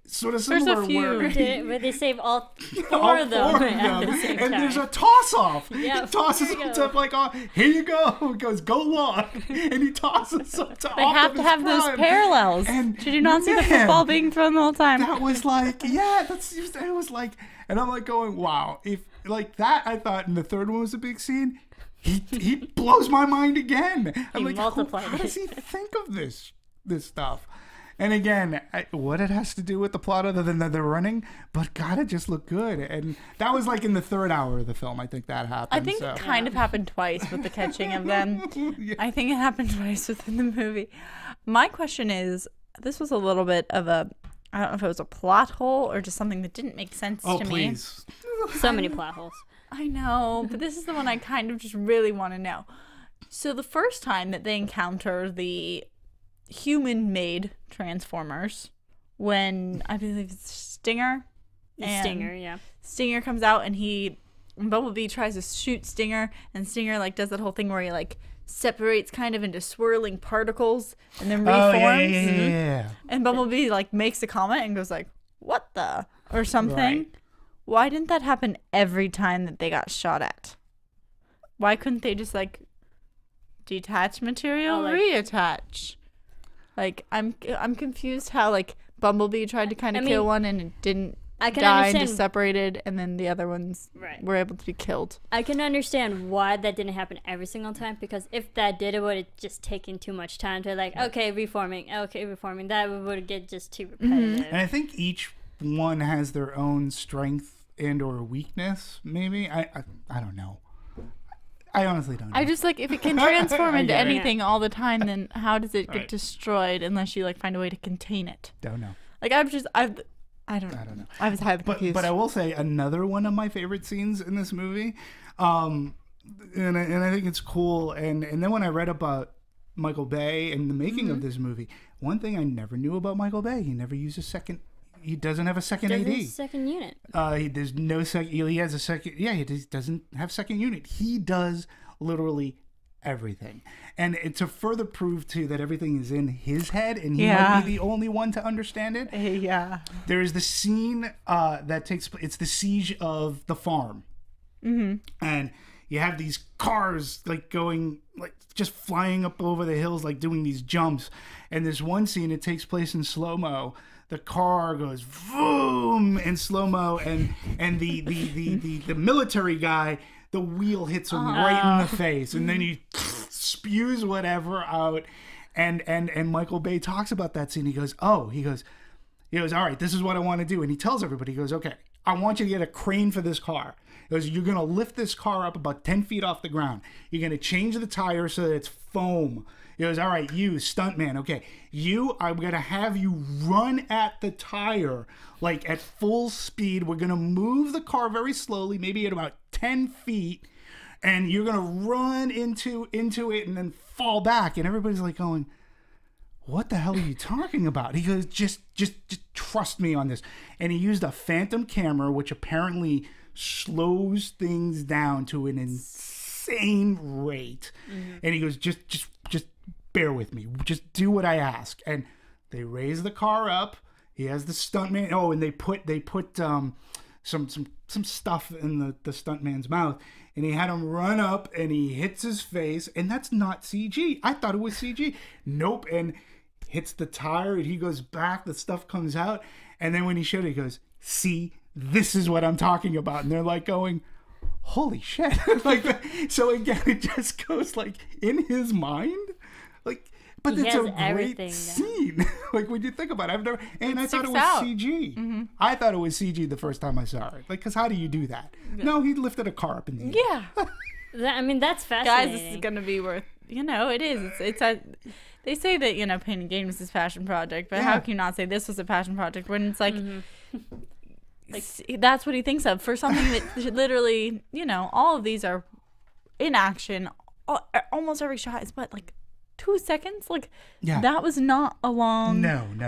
sort of There's similar a few. Where they save all all four of them four of at the them. same And time. there's a toss-off. Yeah, He tosses here you them go. to like, oh, here you go. He goes, go long. And he tosses them to They have to have those parallels. And Did you not see the man, football being thrown the whole time? That was like, yeah, it was like, and I'm like going, wow. If like that, I thought in the third one was a big scene. He blows my mind again. I'm He like, multiplied how does it. he think of this stuff? And again, what it has to do with the plot other than that they're running, but God, it just looked good. And that was like in the third hour of the film. I think that happened. I think it kind of happened twice with the catching of them. I think it happened twice within the movie. My question is, this was a little bit of a, I don't know if it was a plot hole or just something that didn't make sense Oh, to please. So many plot holes. I know, but this is the one I kind of just really want to know. So the first time that they encounter the human-made Transformers, when I believe it's Stinger. and Stinger, yeah. Stinger comes out and Bumblebee tries to shoot Stinger, and Stinger like does that whole thing where he like separates kind of into swirling particles and then reforms. Oh, yeah. And Bumblebee like makes a comment and goes like, "What the?" or something. Right. Why didn't that happen every time that they got shot at? Why couldn't they just like detach material, reattach? Like I'm confused how like Bumblebee tried to kind of kill one and it didn't I can die and understand. just separated, and then the other ones Right. were able to be killed. I can understand why that didn't happen every single time, because if that did, it would have just taken too much time to like, okay, reforming. That would get just too repetitive. And I think each one has their own strength and or weakness, maybe. I don't know. I honestly don't know. I just like if it can transform I into get it. anything all the time, then how does it get Right. destroyed unless you like find a way to contain it? don't know. Like I don't know. I was highly confused. But I will say another one of my favorite scenes in this movie, and I think it's cool. And then when I read about Michael Bay and the making of this movie, one thing I never knew about Michael Bay, he never used a second. He doesn't have a second There's AD. a second unit. There's no second. He has a second. Yeah, he doesn't have second unit. He does literally everything, and it's a further proof too that everything is in his head, and he might be the only one to understand it. yeah. There is the scene that takes place. It's the siege of the farm, and you have these cars like going like just flying up over the hills, like doing these jumps. And there's one scene, it takes place in slow mo, the car goes boom in slow-mo, and the military guy, the wheel hits him right in the face, and then he spews whatever out. And Michael Bay talks about that scene. He goes, all right, this is what I want to do. And he tells everybody, he goes, okay, I want you to get a crane for this car. He goes, you're going to lift this car up about 10 feet off the ground. You're going to change the tire so that it's foam. He goes, all right, you, stuntman, okay, I'm going to have you run at the tire, like at full speed. We're going to move the car very slowly, maybe at about 10 feet, and you're going to run into it and then fall back. And everybody's like going, what the hell are you talking about? He goes, just trust me on this. And he used a phantom camera, which apparently slows things down to an insane rate. And he goes, just bear with me. Just do what I ask. And they raise the car up. He has the stuntman. Oh, and they put some stuff in the stuntman's mouth. And he had him run up, and he hits his face. And that's not CG. I thought it was CG. Nope. And hits the tire, and he goes back, the stuff comes out, and then when he showed it, he goes, see, this is what I'm talking about. And they're like going, holy shit. Like, so again, it just goes like in his mind, like, but it's a great scene. Like, when you think about it, I thought it was CG. I thought it was CG the first time I saw it. Like, because how do you do that? No, he lifted a car up in the air. Yeah. I mean, that's fascinating. Guys, this is going to be worth, it is. It's a... They say that, painting games is a passion project, but how can you not say this was a passion project when it's like, that's what he thinks of for something that literally, all of these are in action. Almost every shot is like 2 seconds. Like, that was not a long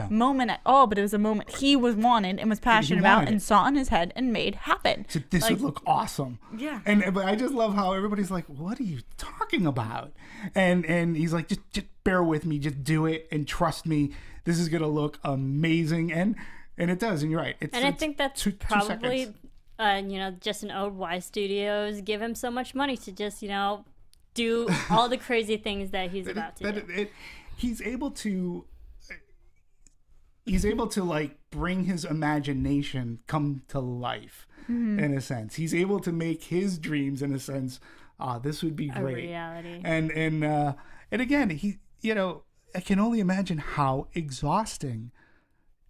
moment at all, but it was a moment he was wanted and was passionate about and saw in his head and made happen. So this would look awesome. Yeah. But I just love how everybody's like, what are you talking about? And he's like, just bear with me, just do it and trust me. This is going to look amazing. And it does. And you're right. I think that's probably, just an ode why studios give him so much money to just, do all the crazy things that he's about to do. He's able to like bring his imagination come to life in a sense. He's able to make his dreams in a sense. This would be great. A reality. And again, I can only imagine how exhausting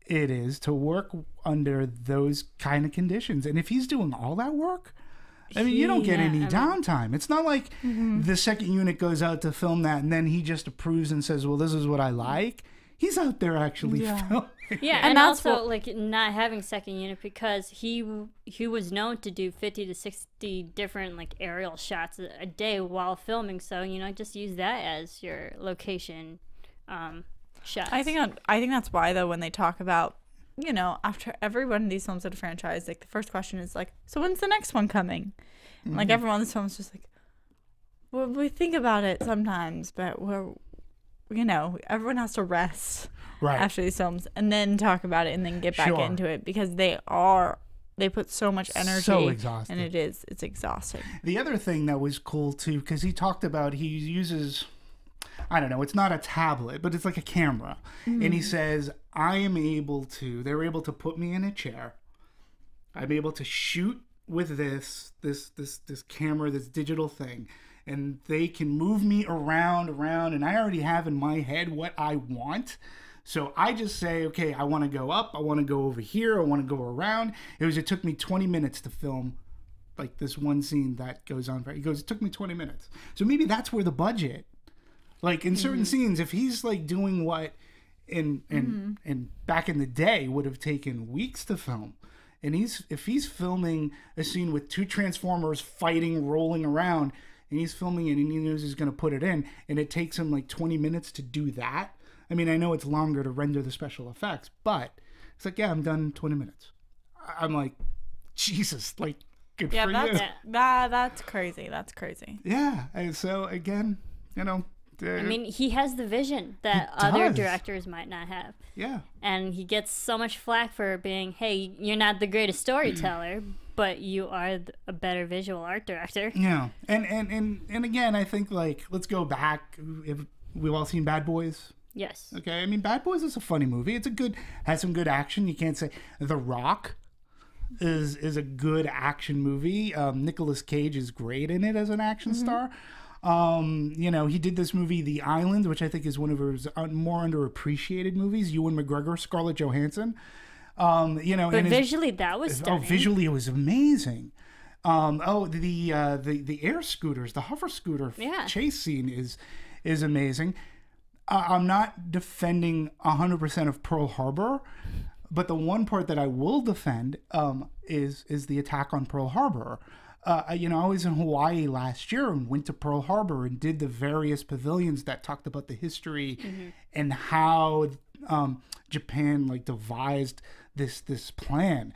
it is to work under those kind of conditions. And if he's doing all that work, I mean, you don't get any downtime. It's not like the second unit goes out to film that and then he just approves and says, well, this is what I like. He's out there actually filming. Yeah, and also like not having second unit because he was known to do 50 to 60 different like aerial shots a day while filming. So, just use that as your location shots. I think that's why, though, when they talk about, after every one of these films at a franchise, like the first question is like, so when's the next one coming? Like everyone in this film is just like, well, we think about it sometimes, but everyone has to rest after these films and then talk about it and then get back into it because they put so much energy. So exhausting. And it's exhausting. The other thing that was cool too, because he talked about he uses, I don't know, it's not a tablet, but it's like a camera. And he says, they're able to put me in a chair. I'm able to shoot with this camera, this digital thing. And they can move me around, and I already have in my head what I want. So I just say, okay, I want to go up, I want to go over here, I want to go around. It took me 20 minutes to film like this one scene that goes on. He goes, it took me 20 minutes. So maybe that's where the budget, like in certain scenes, if he's like doing what in back in the day would have taken weeks to film, and if he's filming a scene with two Transformers fighting, rolling around, and he's filming it and he knows he's going to put it in, and it takes him like 20 minutes to do that. I mean, I know it's longer to render the special effects, but it's like, yeah, I'm done in 20 minutes. I'm like, Jesus, like, good for you. That's crazy. That's crazy. Yeah. And so, again, I mean, he has the vision that other directors might not have. Yeah. And he gets so much flack for being, hey, you're not the greatest storyteller, but you are a better visual art director. Yeah. And again, I think, like, let's go back. We've all seen Bad Boys. Yes. Okay, I mean, Bad Boys is a funny movie. Has some good action. You can't say The Rock is a good action movie. Nicolas Cage is great in it as an action star. He did this movie, The Island, which I think is one of his more underappreciated movies. Ewan McGregor, Scarlett Johansson. But visually, that was stunning. Oh, visually, it was amazing. The air scooters, the hover scooter chase scene is amazing. I'm not defending 100% of Pearl Harbor, but the one part that I will defend is the attack on Pearl Harbor. I was in Hawaii last year and went to Pearl Harbor and did the various pavilions that talked about the history and how Japan devised this plan.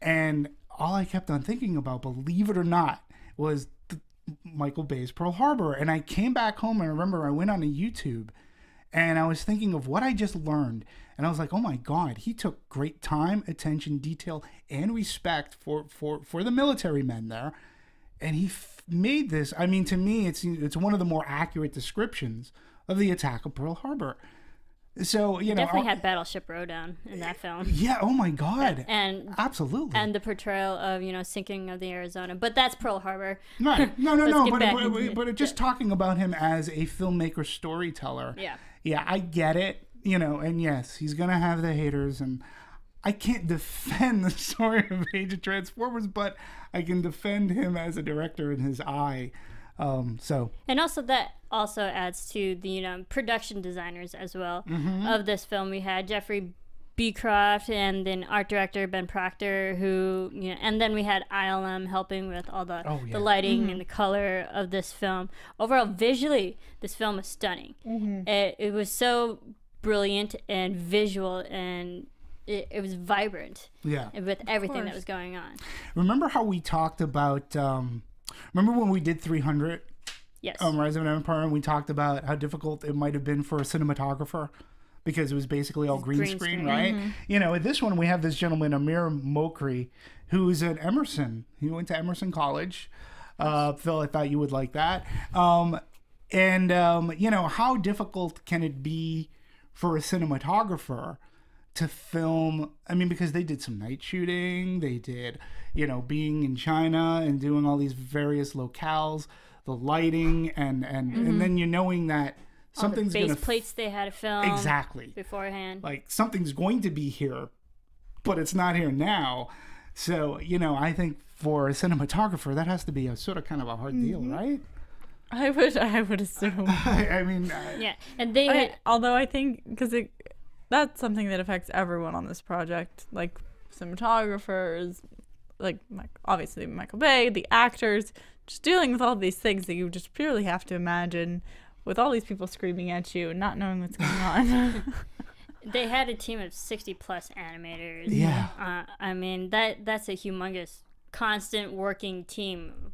And all I kept on thinking about, believe it or not, was Michael Bay's Pearl Harbor. And I came back home and I remember I went on a YouTube and I was thinking of what I just learned. And I was like, oh my God, he took great time, attention, detail, and respect for the military men there. And he made this, I mean, to me, it's one of the more accurate descriptions of the attack of Pearl Harbor. So, definitely had Battleship Rodan in that film. Yeah, oh my God. And absolutely. And the portrayal of, sinking of the Arizona. But that's Pearl Harbor. Right. No. But just talking about him as a filmmaker storyteller. Yeah. Yeah, I get it. And yes, he's going to have the haters. And I can't defend the story of Age of Transformers, but I can defend him as a director in his eye. And also that also adds to the production designers as well of this film. We had Jeffrey Beecroft and then art director Ben Proctor, who and then we had ILM helping with all the lighting and the color of this film. Overall, visually, this film is stunning. It was so brilliant and visual, and it was vibrant. Yeah, with everything that was going on. Remember how we talked about? Remember when we did 300? Yes. Rise of an Empire, and we talked about how difficult it might have been for a cinematographer because it was basically all green screen, right? With this one, we have this gentleman, Amir Mokri, who's at Emerson. He went to Emerson College. Phil, I thought you would like that. How difficult can it be for a cinematographer to film? I mean, because they did some night shooting, they did, being in China and doing all these various locales, the lighting, and then knowing that something's all the gonna base plates they had to film exactly beforehand. Like something's going to be here, but it's not here now. So I think for a cinematographer, that has to be a sort of kind of a hard deal, right? I would assume. I mean, yeah, and they. Although I think because that's something that affects everyone on this project, like cinematographers, like obviously Michael Bay, the actors, just dealing with all these things that you just purely have to imagine, with all these people screaming at you and not knowing what's going on. They had a team of 60 plus animators. Yeah. I mean that's a humongous, constant working team,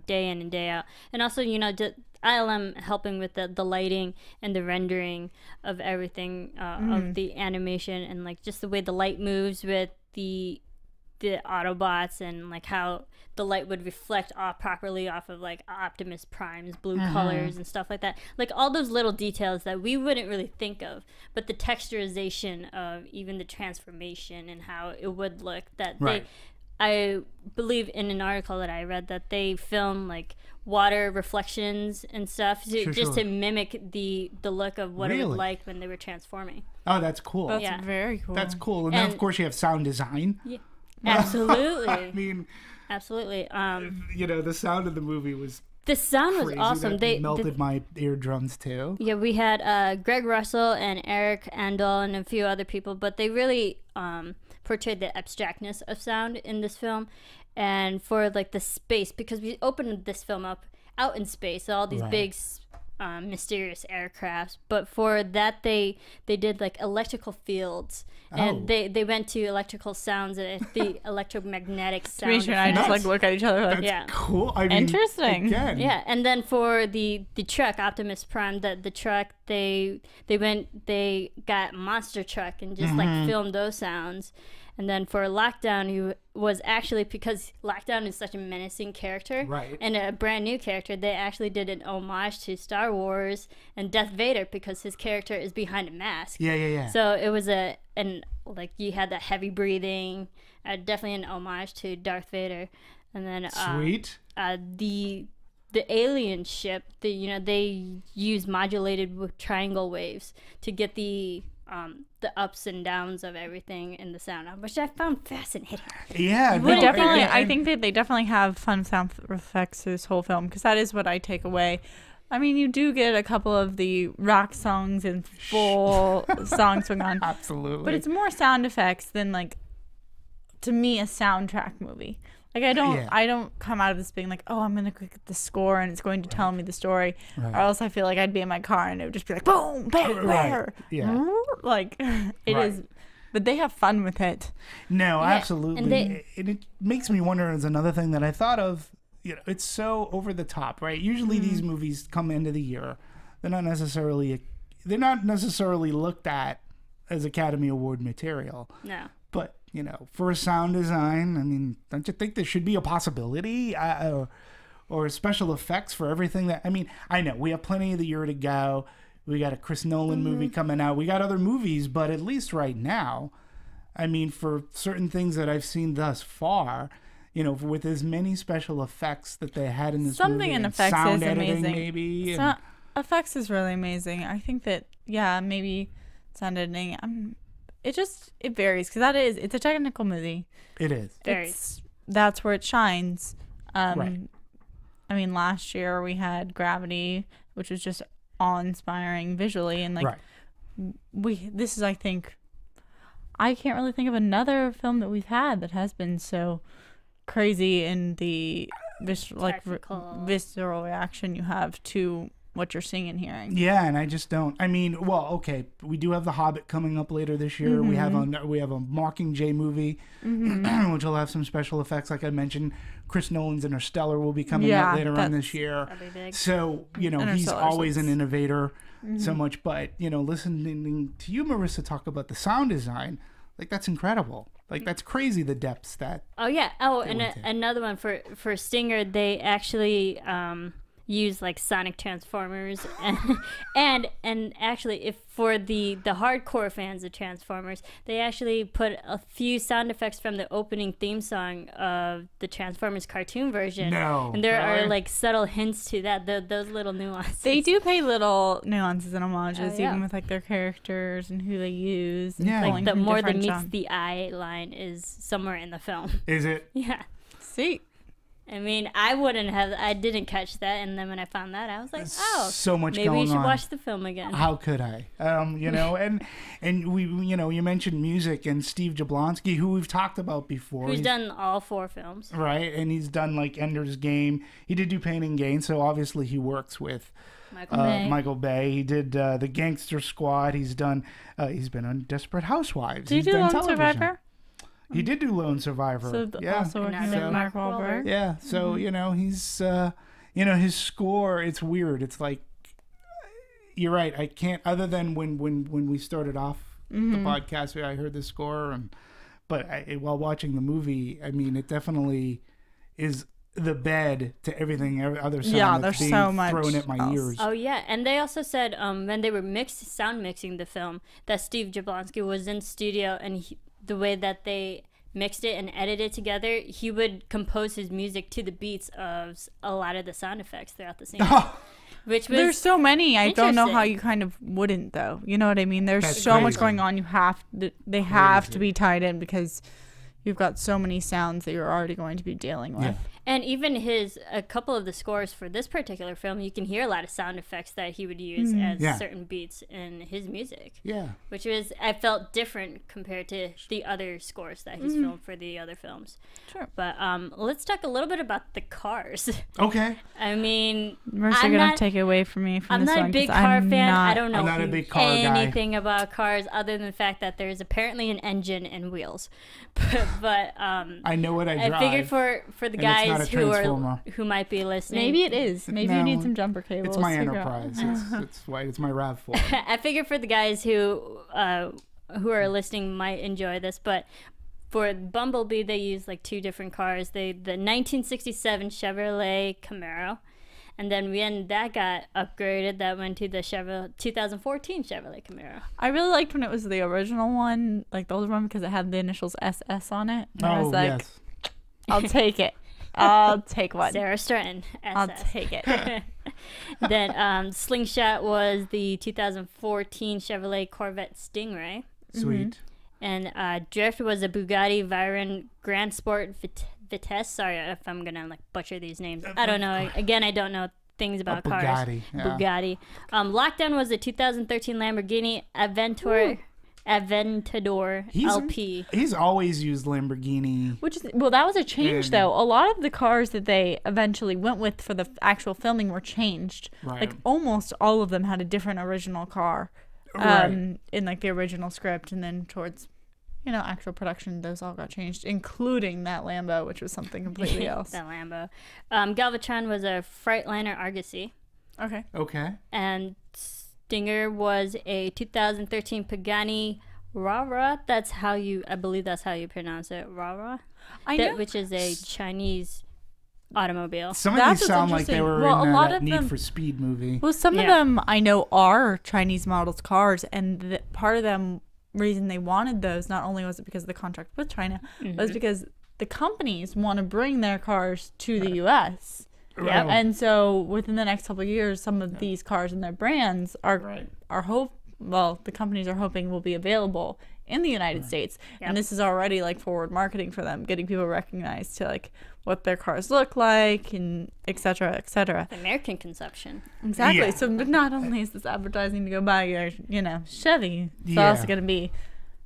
day in and day out. And also, ILM helping with the lighting and the rendering of everything, of the animation, and just the way the light moves with the Autobots, and how the light would reflect properly off of Optimus Prime's blue colors and stuff like that. All those little details that we wouldn't really think of, but the texturization of even the transformation and how it would look, that I believe in an article that I read that they film water reflections and stuff to mimic the look of what it would like when they were transforming. Oh, that's cool. That's very cool. That's cool. And then of course you have sound design. Yeah, absolutely. I mean, absolutely. The sound of the movie was. The sound was crazy. awesome. They melted my eardrums too. Yeah, we had Greg Russell and Eric Andel and a few other people, but they really portrayed the abstractness of sound in this film, and for the space, because we opened this film up out in space, all these big mysterious aircrafts, but for that they did electrical fields, and they went to electrical sounds and the electromagnetic sound. Demetri and I just look at each other that's cool. I mean, interesting. Again. Yeah, and then for the truck, Optimus Prime, the truck, they got monster truck and just filmed those sounds. And then for Lockdown, he was actually, because Lockdown is such a menacing character, Right. and a brand new character, they actually did an homage to Star Wars and Darth Vader because his character is behind a mask. Yeah. So it was like you had that heavy breathing, definitely an homage to Darth Vader. And then Sweet. The alien ship, they use modulated triangle waves to get the ups and downs of everything in the sound, which I found fascinating. Yeah, I think that they definitely have fun sound effects this whole film, because that is what I take away. I mean, you do get a couple of the rock songs and full songs going on. Absolutely. But it's more sound effects than, like, to me, a soundtrack movie. Like, I don't come out of this being like, oh, I'm going to click the score and it's going to tell me the story. Right. Or else I feel like I'd be in my car and it would just be like, boom, bang, right. Yeah. Like, it is. But they have fun with it. No, absolutely. And it makes me wonder, is another thing that I thought of, it's so over the top, right? Usually these movies come into the year. They're not necessarily looked at as Academy Award material. No. But, for a sound design, I mean, don't you think there should be a possibility or special effects for everything that, I mean, I know we have plenty of the year to go. We got a Chris Nolan movie coming out. We got other movies, but at least right now, I mean, for certain things that I've seen thus far, with as many special effects that they had in this movie. Something in effects sound is editing amazing. Maybe. Effects is really amazing. I think that, maybe sound editing. It varies, because it's a technical movie. It is. That's where it shines. Right. I mean, last year we had Gravity, which was just awe-inspiring visually, and this is, I think, I can't really think of another film that we've had that has been so crazy in the visceral reaction you have to what you're seing and hearing. Yeah, and I just don't. I mean, well, okay, we do have The Hobbit coming up later this year. We have a Mockingjay movie, which will have some special effects, like I mentioned. Chris Nolan's Interstellar will be coming out later on this year. That'll be big. So he's always an innovator, so much. But listening to you, Marisa, talk about the sound design, like that's incredible. Like that's crazy, the depths that. Oh yeah. Oh, and another one for Stinger, they actually use like sonic transformers and actually, if for the hardcore fans of Transformers, they actually put a few sound effects from the opening theme song of the Transformers cartoon version. No, and there are like subtle hints to that, those little nuances. They do pay little nuances and homages, even with like their characters and who they use. And like the more than meets the eye line is somewhere in the film. Is it? Yeah. See. I mean, I didn't catch that, and then when I found that, I was like, oh, so much maybe going you should on. watch the film again. How could I? And we, you mentioned music, and Steve Jablonsky, who we've talked about before. Who's done all 4 films. Right, and he's done like Ender's Game. He did do Pain and Gain, so obviously he works with Michael Bay. He did The Gangster Squad. He's been on Desperate Housewives. Did he do Lone Survivor? He did do Lone Survivor. So also working with Mark Wahlberg. Yeah. So he's his score. It's weird. It's like you're right. I can't. Other than when we started off the podcast, I heard the score, but while watching the movie, I mean, it definitely is the bed to everything other sound that's being thrown at my ears. Oh yeah, and they also said when they were sound mixing the film that Steve Jablonsky was in studio, and the way that they mixed it and edited it together, he would compose his music to the beats of a lot of the sound effects throughout the scene. Which was there's so many. I don't know how you kind of wouldn't, though. You know what I mean? There's so much going on. They have to be tied in because you've got so many sounds that you're already going to be dealing with. And even a couple of the scores for this particular film, you can hear a lot of sound effects that he would use as certain beats in his music. Yeah. Which I felt different compared to the other scores that he's filmed for the other films. Sure. But let's talk a little bit about the cars. Okay. I mean, Marissa gonna take it away from me from I'm this not one, a big car fan. I don't know I'm not a big car anything about cars other than the fact that there's apparently an engine and wheels. But I know what I drive. I figured for the guys who might be listening. Maybe it is. Maybe you need some jumper cables. It's my Enterprise. It's my RAV4. I figure for the guys who are listening might enjoy this, but for Bumblebee, they used like 2 different cars. The 1967 Chevrolet Camaro, and then when that got upgraded, that went to the 2014 Chevrolet Camaro. I really liked when it was the original one, like the older one, because it had the initials SS on it. And I was like, yes. I'll take it. I'll take one. Sara Stretton, SS. I'll take it. Then Slingshot was the 2014 Chevrolet Corvette Stingray. Sweet. And Drift was a Bugatti Veyron Grand Sport Vitesse. Sorry if I'm gonna like butcher these names. I don't know. Again, I don't know things about cars. Bugatti. Yeah. Bugatti. Lockdown was a 2013 Lamborghini Aventador LP. He's always used Lamborghini. Which is, well, that was a change, And- though. A lot of the cars that they eventually went with for the actual filming were changed. Right. Like, almost all of them had a different original car Right. in, like, the original script. And then towards, actual production, those all got changed, including that Lambo, which was something completely else. That Lambo. Galvatron was a Freightliner Argosy. Okay. Okay. And Stinger was a 2013 Pagani Rara. I believe that's how you pronounce it. Rara? I know. Which is a Chinese automobile. Some of That's these what's sound like they interesting. were Well, in a lot that of Need them- for Speed movie. Well, some of Yeah. them I know are Chinese models cars, and part of them reason they wanted those not only was it because of the contract with China, but was because the companies want to bring their cars to the U.S. Right. And so within the next couple of years, some of these cars and their brands the companies are hoping will be available in the United States. Yep. And this is already like forward marketing for them, getting people recognized to like what their cars look like and et cetera, et cetera. American consumption. Exactly. Yeah. So not only is this advertising to go buy your, Chevy, it's Yeah. also going to be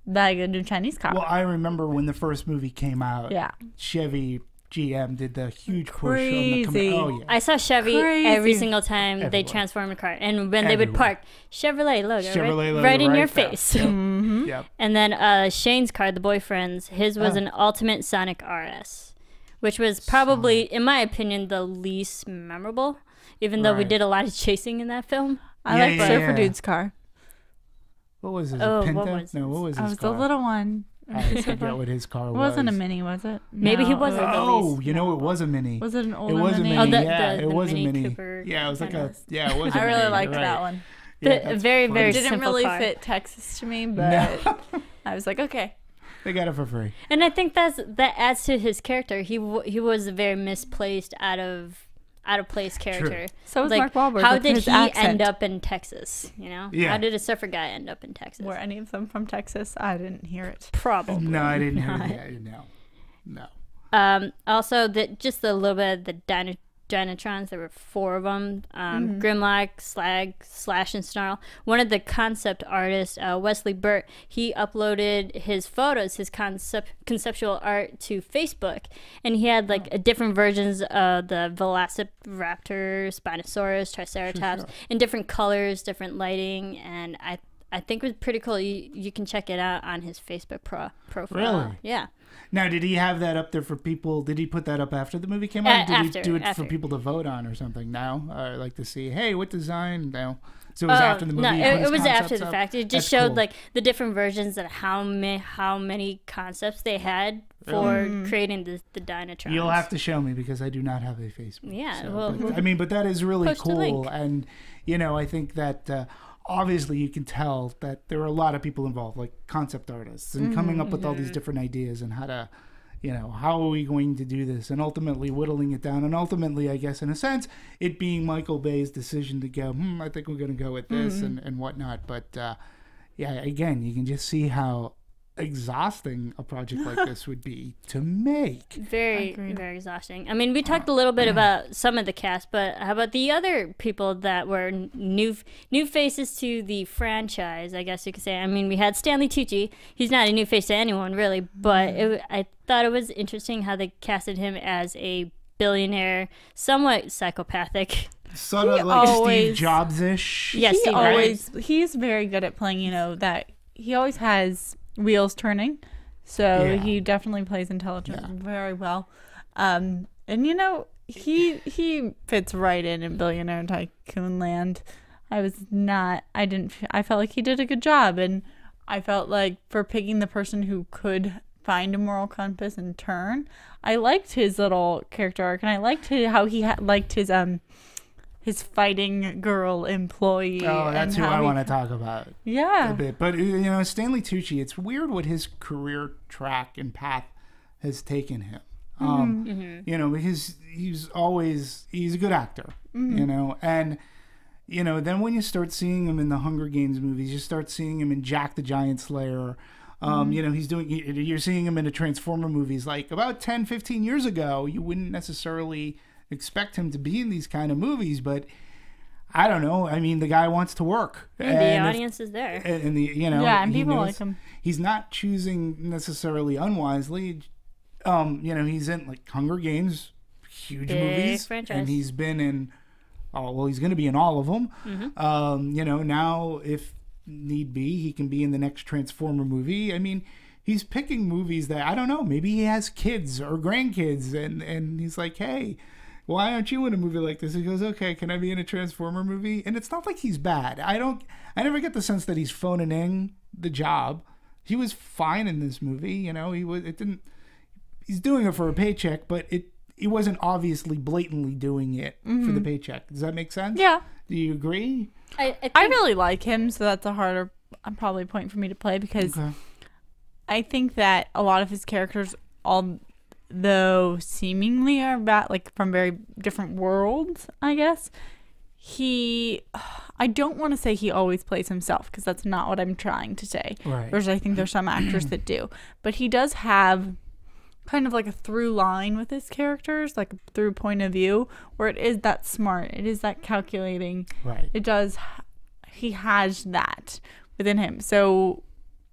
buying a new Chinese car. Well, I remember when the first movie came out. Yeah. Chevy GM did the huge push Crazy. on the Oh yeah. I saw Chevy Crazy. every single time they Everywhere. transformed a car. And when they would Everywhere. park, Chevrolet logo, Chevrolet logo right in right your there. face. Yep. Mm-hmm. Yep. And then Shane's car, the boyfriend's, his was an Ultimate Sonic RS, which was probably, in my opinion, the least memorable, even though we Right. did a lot of chasing in that film. I Yeah, like yeah, Surfer yeah. Dude's car. What was his? Oh, a Pinto? what was No, what was his I was car? the little one. I forget what his car It was. wasn't a Mini, was it? Maybe he wasn't. it Oh, you know, it was a Mini. Was it an It older was a Mini? Mini. Oh, Yeah, the it was a Mini Mini. Cooper Yeah, it was like kind a. of- Yeah, it was. A I really Mini, liked you're that right. one. Yeah, that's very, funny. very It didn't simple really car. fit Texas to me, but No. I was like, okay. They got it for free. And I think that adds to his character. He was a very misplaced, out of place character. So was like, Mark Wahlberg how with did his he accent. end up in Texas? Yeah. How did a surfer guy end up in Texas? Were any of them from Texas? I didn't hear it. Probably. No, I didn't hear not. that. No. Also, just a little bit of the Dinotrons. There were 4 of them. Grimlock, Slag, Slash, and Snarl. One of the concept artists, Wesley Burt, he uploaded his photos, his conceptual art to Facebook, and he had like different versions of the Velociraptor, Spinosaurus, Triceratops, in different colors, different lighting, and I think it was pretty cool. You can check it out on his Facebook profile. Really? Yeah. Now, did he have that up there for people? Did he put that up after the movie came out? Or did he do it after. for people to vote on or something? No, or like to see, hey, what design? No, so it was after the movie. No, he put his it was after concepts the up? fact. It just That's showed cool. like the different versions and how many concepts they had for creating the Dinotrons. You'll have to show me because I do not have a Facebook. Yeah, so, well, but that is really post a cool, link. and I think that obviously you can tell that there are a lot of people involved, like concept artists, and coming up with all these different ideas and how to, how are we going to do this, and ultimately whittling it down, and ultimately, I guess in a sense, it being Michael Bay's decision to go, I think we're going to go with this and whatnot, but yeah, again, you can just see how exhausting a project like this would be to make. very, Agreed. very exhausting. I mean, we talked a little bit about some of the cast, but how about the other people that were new faces to the franchise, I guess you could say. I mean, we had Stanley Tucci. He's not a new face to anyone, really, but I thought it was interesting how they casted him as a billionaire, somewhat psychopathic. Sort of He like Steve always- Jobs-ish. Yes, He's very good at playing, that he always has wheels turning. So Yeah. he definitely plays intelligence very well. And he fits right in billionaire tycoon land. I felt like he did a good job, and I felt like for picking the person who could find a moral compass and turn. I liked his little character arc, and I liked how he liked his fighting girl employee. Oh, that's who I want to talk about. Yeah. A bit. But, Stanley Tucci, it's weird what his career track and path has taken him. Because he's a good actor, and, then when you start seeing him in the Hunger Games movies, you start seeing him in Jack the Giant Slayer. You're seeing him in the Transformer movies. Like about 10, 15 years ago, you wouldn't necessarily expect him to be in these kind of movies, but I don't know. I mean, the guy wants to work. The audience is there. And people like him. He's not choosing necessarily unwisely. He's in like Hunger Games, huge Big movies, franchise. and he's been in. He's going to be in all of them. Now if need be, he can be in the next Transformer movie. I mean, he's picking movies that I don't know. Maybe he has kids or grandkids, and he's like, hey, why aren't you in a movie like this? He goes, okay, can I be in a Transformer movie? And it's not like he's bad. I never get the sense that he's phoning in the job. He was fine in this movie. He's doing it for a paycheck, but he wasn't obviously blatantly doing it for the paycheck. Does that make sense? Yeah. Do you agree? I really like him, so that's a harder probably point for me to play, because I think that a lot of his characters, although seemingly are like from very different worlds, I guess, I don't want to say he always plays himself, because that's not what I'm trying to say. Right. Whereas I think there's some actors that do. But he does have kind of like a through line with his characters, like a through point of view, where it is that smart, it is that calculating. Right. He has that within him. So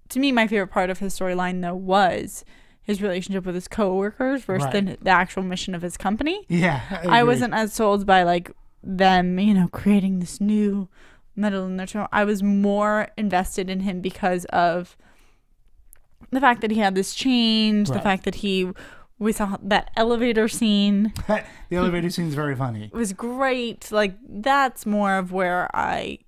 to me, my favorite part of his storyline, though, was his relationship with his coworkers versus the actual mission of his company. Yeah. I wasn't as sold by like them, creating this new metal in their show. I was more invested in him because of the fact that he had this change, the fact that we saw that elevator scene. The elevator scene is very funny. It was great. Like, that's more of where I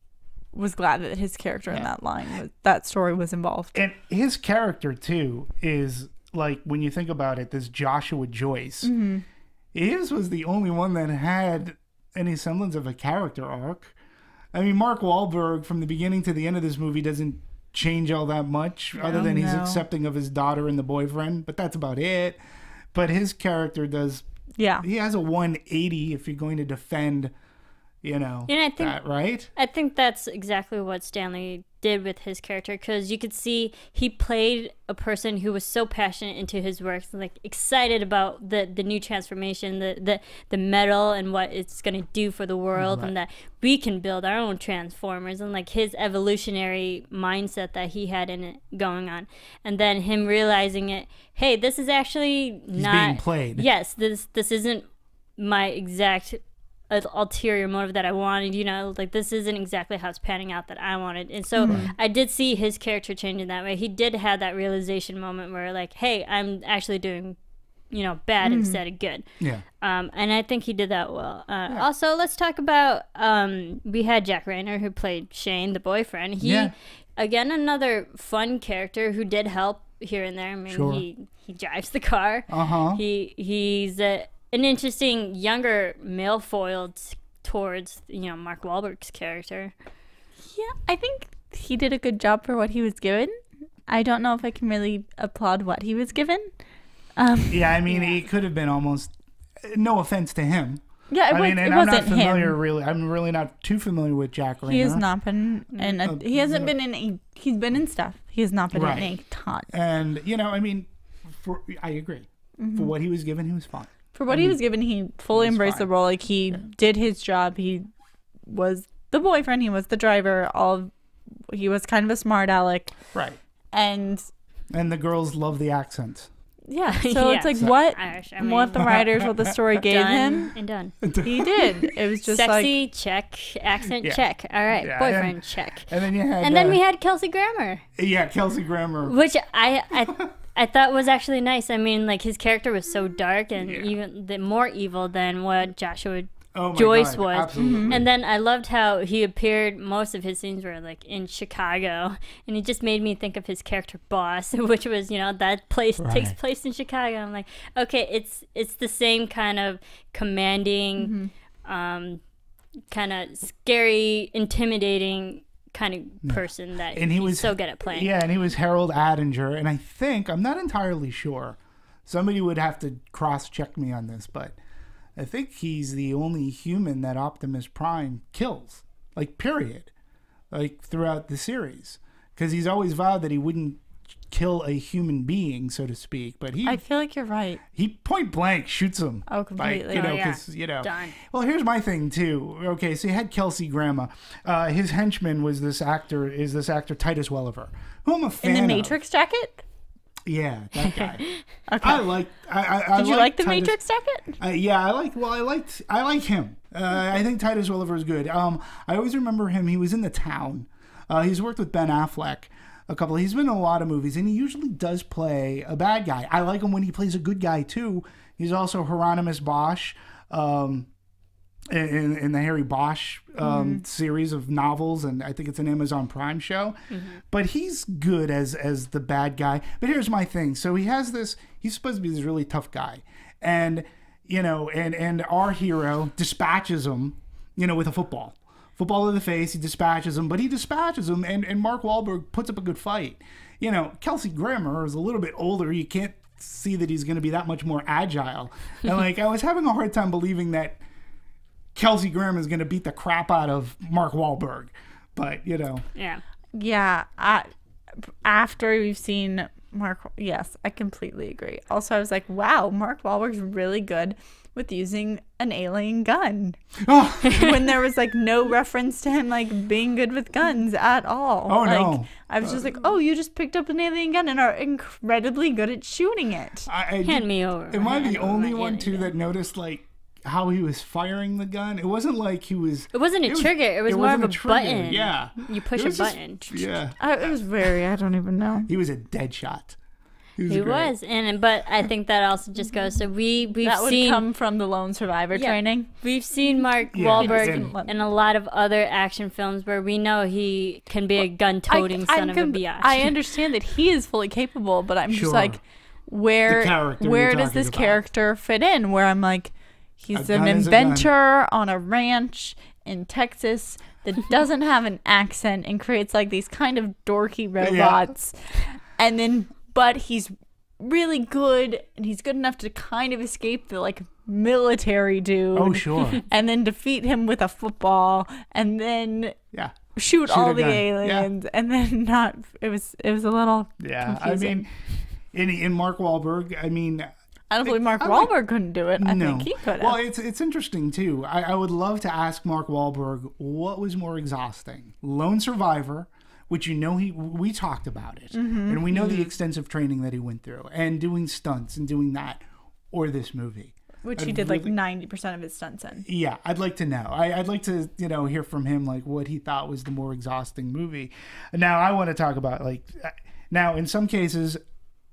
was glad that his character in that story was involved. And his character, too, is like, when you think about it, this Joshua Joyce, his was the only one that had any semblance of a character arc. I mean, Mark Wahlberg, from the beginning to the end of this movie, doesn't change all that much, other than he's accepting of his daughter and the boyfriend, but that's about it. But his character does, he has a 180 if you're going to defend, and I think that, right? I think that's exactly what Stanley did with his character, because you could see he played a person who was so passionate into his work, like excited about the new transformation, the metal and what it's going to do for the world, and that we can build our own Transformers, and like his evolutionary mindset that he had in it going on. And then him realizing it, hey, this is actually not being played. Yes, this isn't my exact ulterior motive that I wanted, like this isn't exactly how it's panning out that I wanted. And so I did see his character change in that way. He did have that realization moment where like, hey, I'm actually doing bad instead of good. And I think he did that well. Also, let's talk about we had Jack Reynor, who played Shane, the boyfriend. Again, another fun character who did help here and there. I mean, he drives the car. He's an interesting younger male foil towards Mark Wahlberg's character. Yeah, I think he did a good job for what he was given. I don't know if I can really applaud what he was given. He could have been almost, no offense to him. Yeah, I'm not familiar really. I'm really not too familiar with Jack Reynor. He has not been, and he hasn't been in he's been in stuff. He has not been in a ton. And I agree. For what he was given, he was fine. For what he was given, he fully embraced the role. Like, he did his job. He was the boyfriend. He was the driver. He was kind of a smart aleck. Right. And the girls love the accent. Yeah. So it's like what the writers, what the story gave him. And done. He did. It was just sexy, check. Accent, check. All right. Boyfriend, check. And then you had... And then we had Kelsey Grammer. Yeah, Kelsey Grammer. Which I thought was actually nice. I mean, like, his character was so dark and even more evil than what Joshua Oh my Joyce God, was. absolutely. And then I loved how he appeared, most of his scenes were like in Chicago, and he just made me think of his character Boss, which was, that place takes place in Chicago. I'm like, okay, it's the same kind of commanding, kind of scary, intimidating kind of person that and he was so good at playing. Yeah, and he was Harold Atinger, and I think, I'm not entirely sure, somebody would have to cross-check me on this, but I think he's the only human that Optimus Prime kills, like, period, like, throughout the series. Because he's always vowed that he wouldn't kill a human being, so to speak, but I feel like you're right. he point blank shoots him. Oh, completely. Like, yeah. 'cause, Done. Well, here's my thing too. Okay, so you had Kelsey Grammer. His henchman was this actor Titus Welliver, who I'm a fan In the of. Matrix jacket? Yeah, that guy. Okay. Did you like the Titus, Matrix jacket? Yeah, I like him. I think Titus Welliver is good. I always remember him. He was in The Town. He's worked with Ben Affleck a couple. He's been in a lot of movies, and he usually does play a bad guy. I like him when he plays a good guy too. He's also Hieronymus Bosch in the Harry Bosch series of novels, and I think it's an Amazon Prime show. But he's good as the bad guy. But here's my thing. So he has this. He's supposed to be this really tough guy, and and our hero dispatches him, with a football to the face. He dispatches him, and Mark Wahlberg puts up a good fight. Kelsey Grammer is a little bit older. You can't see that he's going to be that much more agile. And I was having a hard time believing that Kelsey Grammer is going to beat the crap out of Mark Wahlberg. But, Yeah. Yeah. After we've seen Mark, yes, I completely agree. Also, I was like, wow, Mark Wahlberg's really good with using an alien gun. When there was no reference to him being good with guns at all. Oh, no. I was just like, oh, you just picked up an alien gun and are incredibly good at shooting it. Hand me over. Am I the only my one, too, alien that noticed, how he was firing the gun? It wasn't like he was... It wasn't a trigger. It was more of wasn't a trigger. button. Yeah. You push a button. Yeah. It was I don't even know. He was a dead shot. He great. was, but I think that also just goes. So we've that would seen come from the lone survivor training. We've seen Mark Wahlberg in a lot of other action films where we know he can be a gun-toting son of a biatch. I understand that he is fully capable, but I'm just Sure. where does this character fit in? Where I'm like, he's an inventor on a ranch in Texas that doesn't have an accent and creates these kind of dorky robots, and then. But he's really good, and he's good enough to kind of escape the military dude. Oh, sure. And then defeat him with a football, and then shoot all the aliens, and then not. It was a little confusing. I mean, in Mark Wahlberg, I don't believe Mark Wahlberg couldn't do it. I no. think he could have. Well, it's interesting too. I would love to ask Mark Wahlberg what was more exhausting: Lone Survivor, which we talked about it, and we know the extensive training that he went through, and doing stunts and doing that, or this movie, which he did 90% of his stunts in. Yeah, I'd like to know. I'd like to hear from him what he thought was the more exhausting movie. Now I want to talk about now in some cases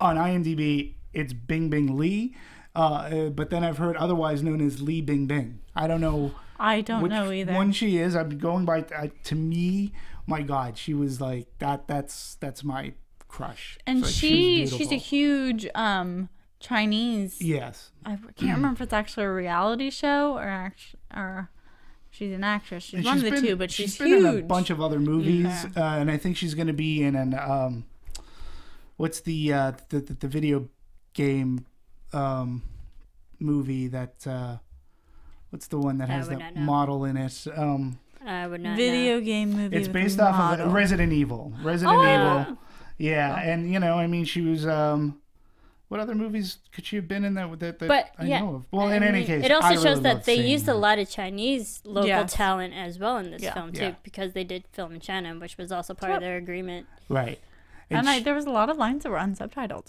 on IMDb it's Bing Bing Lee, but then I've heard otherwise known as Lee Bing Bing. I don't know. I don't know either. One she is. I'm going by to me. My God, she was like that. That's my crush. And she's a huge Chinese. Yes. I can't remember if it's actually a reality show or she's an actress. She's one of the two, but she's huge. Been in a bunch of other movies, and I think she's going to be in an what's the video game movie that what's the one that has that model in it? I would not video know. game movie. It's based off of Resident Evil. Evil. Yeah, and she was. What other movies could she have been in that I know of? Well, in any case, it also really shows that they used that. a lot of Chinese local talent as well in this film too, Yeah. because they did film in China, which was also part of their agreement. Right. And there was a lot of lines that were unsubtitled.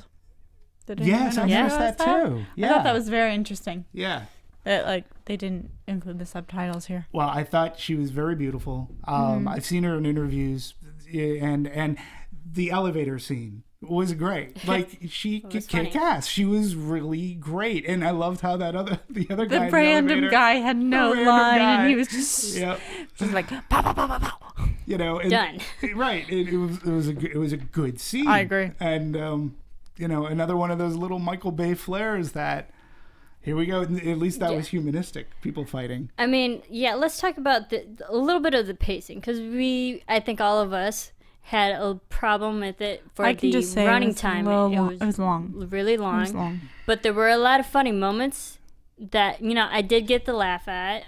Yes, I noticed that too. Yeah. I thought that was very interesting. Yeah. That they didn't include the subtitles here. Well, I thought she was very beautiful. I've seen her in interviews, and the elevator scene was great. Like she could kick ass. She was really great, and I loved how the other guy, the random guy had no line, and he was just like pow, pow, pow, pow, pow. You know, Done. Right. It was a good scene. I agree. And you know, another one of those little Michael Bay flares that. Here we go. At least that was humanistic. People fighting. I mean, yeah. Let's talk about a little bit of the pacing, because I think all of us had a problem with it for the running time. It was long. Really long. It was long. But there were a lot of funny moments that, you know, I did get to laugh at.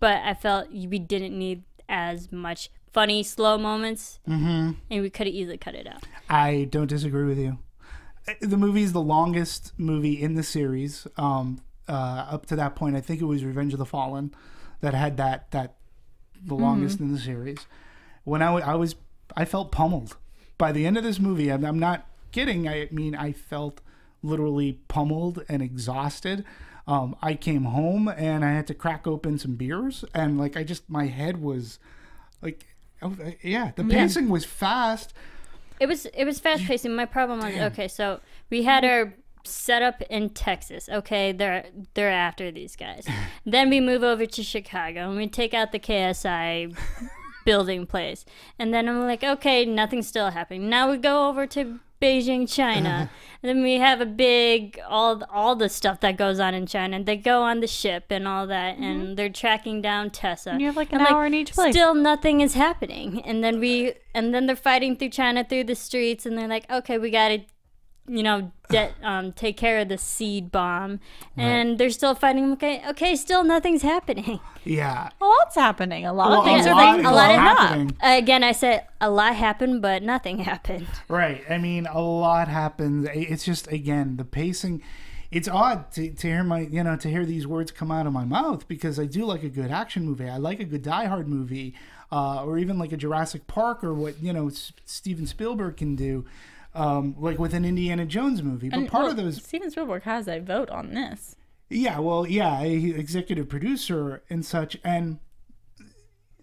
But I felt we didn't need as much funny, slow moments. Mm-hmm. And we could have easily cut it out. I don't disagree with you. The movie is the longest movie in the series. Up to that point, I think it was Revenge of the Fallen that had the longest in the series. When I felt pummeled by the end of this movie. I'm not kidding. I mean, I felt literally pummeled and exhausted. I came home and I had to crack open some beers, and like my head was like, the pacing was fast. It was fast paced, and my problem was, okay, so we had our setup in Texas. Okay, they're after these guys. Then we move over to Chicago and we take out the KSI building place. And then I'm like, okay, nothing's still happening. Now we go over to Beijing, China. And then we have a big all the stuff that goes on in China. And they go on the ship and all that, and they're tracking down Tessa. And you have like an hour in each place. Still nothing is happening. And then they're fighting through China through the streets, and they're like, okay, we gotta, you know, take care of the seed bomb. And they're still fighting. Okay, still nothing's happening. Yeah. A lot's happening. A lot of things are being a lot happening. Again, I said a lot happened, but nothing happened. Right. I mean, a lot happened. It's just, again, the pacing. It's odd to hear to hear these words come out of my mouth, because I do like a good action movie. I like a good Die Hard movie, or even like a Jurassic Park, or what Steven Spielberg can do. Like with an Indiana Jones movie. But part of those... Steven Spielberg has a vote on this. Yeah, executive producer and such. And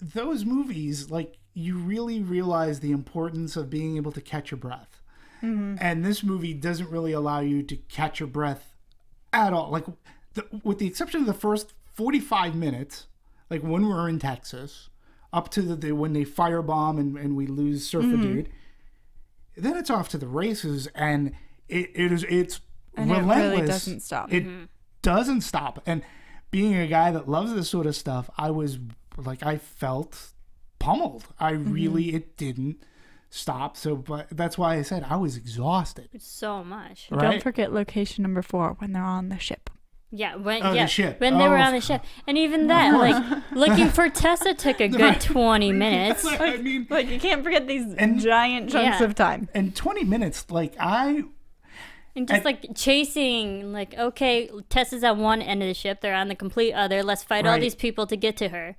those movies, like, you really realize the importance of being able to catch your breath. Mm-hmm. And this movie doesn't really allow you to catch your breath at all. Like, with the exception of the first 45 minutes, like when we're in Texas, up to when they firebomb and we lose Surfer Dude. Then it's off to the races, and it's and relentless. It really doesn't stop. It doesn't stop. And being a guy that loves this sort of stuff, I felt pummeled. It didn't stop. So, but that's why I said I was exhausted. So much. Right? Don't forget location number 4 when they're on the ship. Yeah, the ship. When they were on the ship. And even that, like, looking for Tessa took a good 20 minutes. I mean, like, you can't forget these giant chunks of time. And 20 minutes, and just like chasing, like, okay, Tessa's at one end of the ship, they're on the complete other. Let's fight all these people to get to her.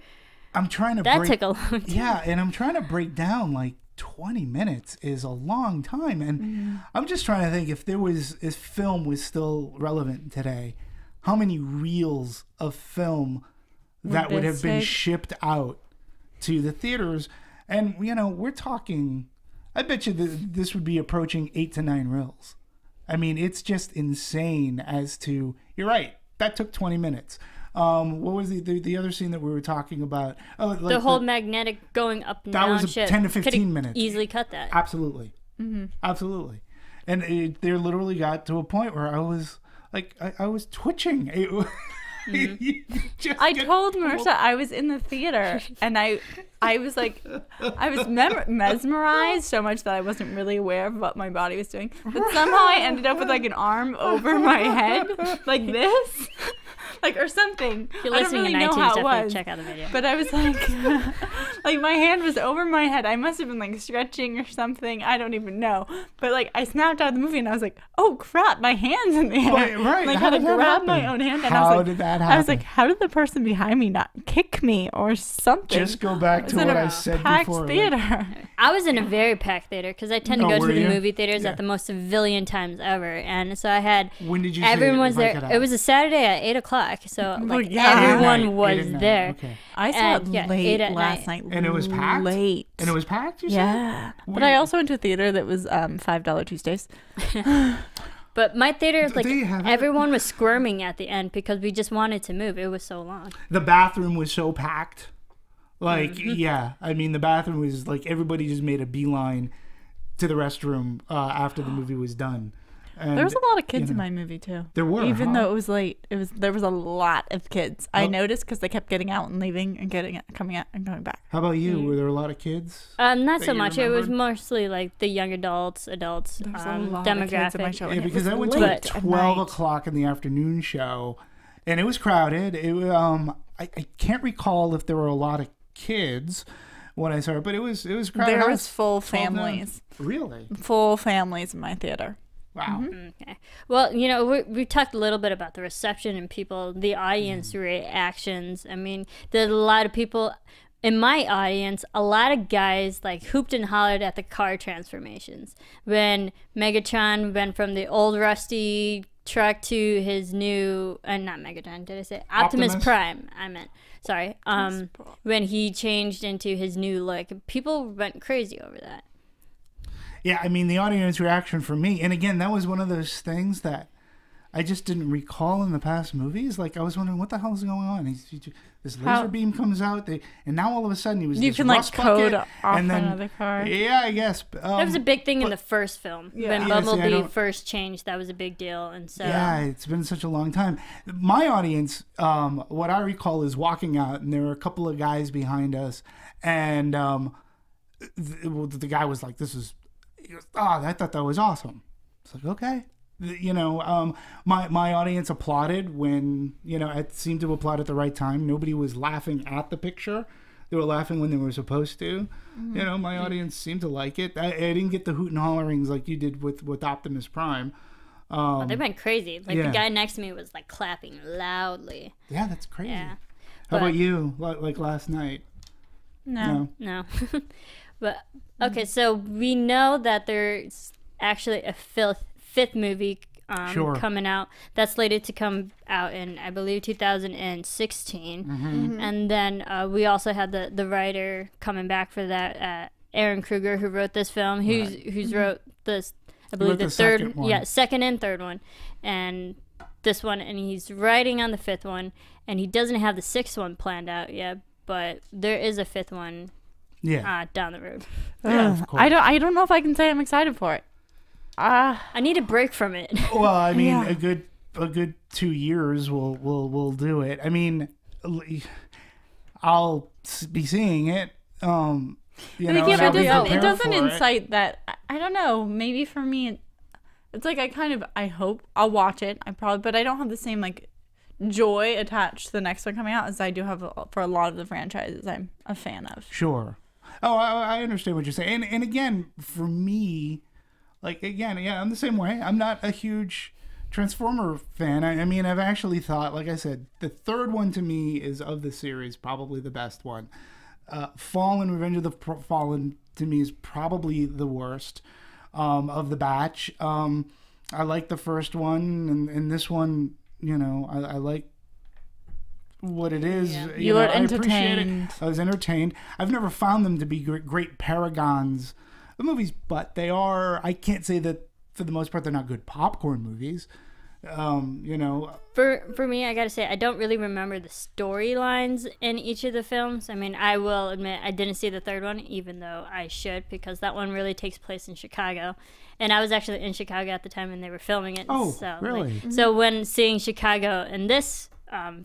I'm trying to took a long time. Yeah, and I'm trying to break down, like, 20 minutes is a long time. And I'm just trying to think, if film was still relevant today, how many reels of film that would have been shipped out to the theaters. And, we're talking, I bet you this would be approaching 8 to 9 reels. I mean, it's just insane as to, you're right, that took 20 minutes. What was the other scene that we were talking about? Oh, like the whole magnetic going up and down. That was ship. 10 to 15 minutes. Easily cut that. Absolutely. Mm-hmm. Absolutely. And they literally got to a point where I was... Like, I was twitching. I told Marisa I was in the theater, and I was like, I was mesmerized so much that I wasn't really aware of what my body was doing. But somehow I ended up with like an arm over my head, like this, like, or something. If you're I don't listening really in know iTunes, how it definitely was. check out the video. But I was like, like my hand was over my head. I must have been like stretching or something. I don't even know. But like I snapped out of the movie and I was like, oh crap, my hand's in the air. Right. Like I had to grab my own hand. And How did that happen? I was like, how did the person behind me not kick me or something? Just go back to what I said packed before. Theater. I was in a very packed theater because I tend to Oh, go to were the you? movie theaters Yeah. at the most civilian times ever, and so I had When did you everyone see it, was if I there. could It ask? was a Saturday at 8:00, so like yeah. everyone 8 at was night. there. Okay. I saw And, it yeah, late 8 at last night. And it was packed? Late. And it was packed, you said? Yeah. But I also went to a theater that was $5 Tuesdays. But my theater, like they have it? everyone was squirming at the end because we just wanted to move. It was so long. The bathroom was so packed. Like, Mm-hmm. yeah. I mean, the bathroom was like everybody just made a beeline to the restroom after the movie was done. And, There was a lot of kids you in know, my movie too. There were, even huh? though it was late. There was a lot of kids. I noticed because they kept getting out and leaving and coming out and going back. How about you? Mm-hmm. Were there a lot of kids? Not that so you much. It was remembered? mostly like the young adults, There was a lot demographic. of kids in my show. Yeah, and it because was I went to late a at 12 night. o'clock in the afternoon show, and it was crowded. I can't recall if there were a lot of kids when I saw it, but it was crowded. There house, was full 12 noon. families. Really? Full families in my theater. Wow. Okay. Well, we talked a little bit about the reception and people, the audience reactions. I mean, there's a lot of people in my audience, a lot of guys like hooped and hollered at the car transformations. When Megatron went from the old rusty truck to his new, not Megatron, did I say? Optimus Prime, I meant. Sorry. When he changed into his new look, people went crazy over that. Yeah, I mean, the audience reaction for me, and again, that was one of those things that I just didn't recall in the past movies. Like, I was wondering, what the hell is going on? This laser beam comes out, and now all of a sudden he was You this can like rust code bucket, off and then, another car. Yeah, I guess. That was a big thing in the first film. Yeah. When Yeah, see, I Bumblebee don't- first changed, that was a big deal. And so Yeah, it's been such a long time. My audience, what I recall is walking out, and there were a couple of guys behind us, and the guy was like, he goes, I thought that was awesome. It's like, okay. My audience applauded when, it seemed to applaud at the right time. Nobody was laughing at the picture. They were laughing when they were supposed to. My audience seemed to like it. I didn't get the hoot and hollerings like you did with Optimus Prime. they went crazy. Like yeah. the guy next to me was like clapping loudly. Yeah, that's crazy. Yeah. How But- about you? Like last night? No. No. But okay, so we know that there's actually a fifth movie Sure. coming out that's slated to come out in, I believe, 2016. Mm-hmm. And then we also had the writer coming back for that, Aaron Kruger, who wrote this film, who's wrote this, I believe, wrote the the third, second one. second and third one, and this one, and he's writing on the fifth one, and he doesn't have the sixth one planned out yet, but there is a fifth one Yeah. down the road. Yeah, of course. I don't know if I can say I'm excited for it. I need a break from it. Well, I mean, Yeah. a good 2 years will do it. I mean, I'll be seeing it. But And again, I'll be it prepared doesn't for it. incite that. I don't know. Maybe for me, it's like I hope I'll watch it. But I don't have the same like joy attached to the next one coming out as I do have for a lot of the franchises I'm a fan of. Sure. Oh, I understand what you're saying. And again, for me, I'm the same way. I'm not a huge Transformer fan. I mean, I've actually thought, like I said, the third one to me is of the series probably the best one. Fallen, Revenge of the Fallen to me is probably the worst of the batch. I like the first one, and this one, I like what it is. Yeah. You were I appreciate it. entertained. I was entertained. I've never found them to be great paragons of movies, but they are. I can't say that for the most part they're not good popcorn movies. For me, I gotta say, I don't really remember the storylines in each of the films. I mean, I will admit I didn't see the third one, even though I should, because that one really takes place in Chicago. And I was actually in Chicago at the time when they were filming it. Oh, so, really? So when seeing Chicago in this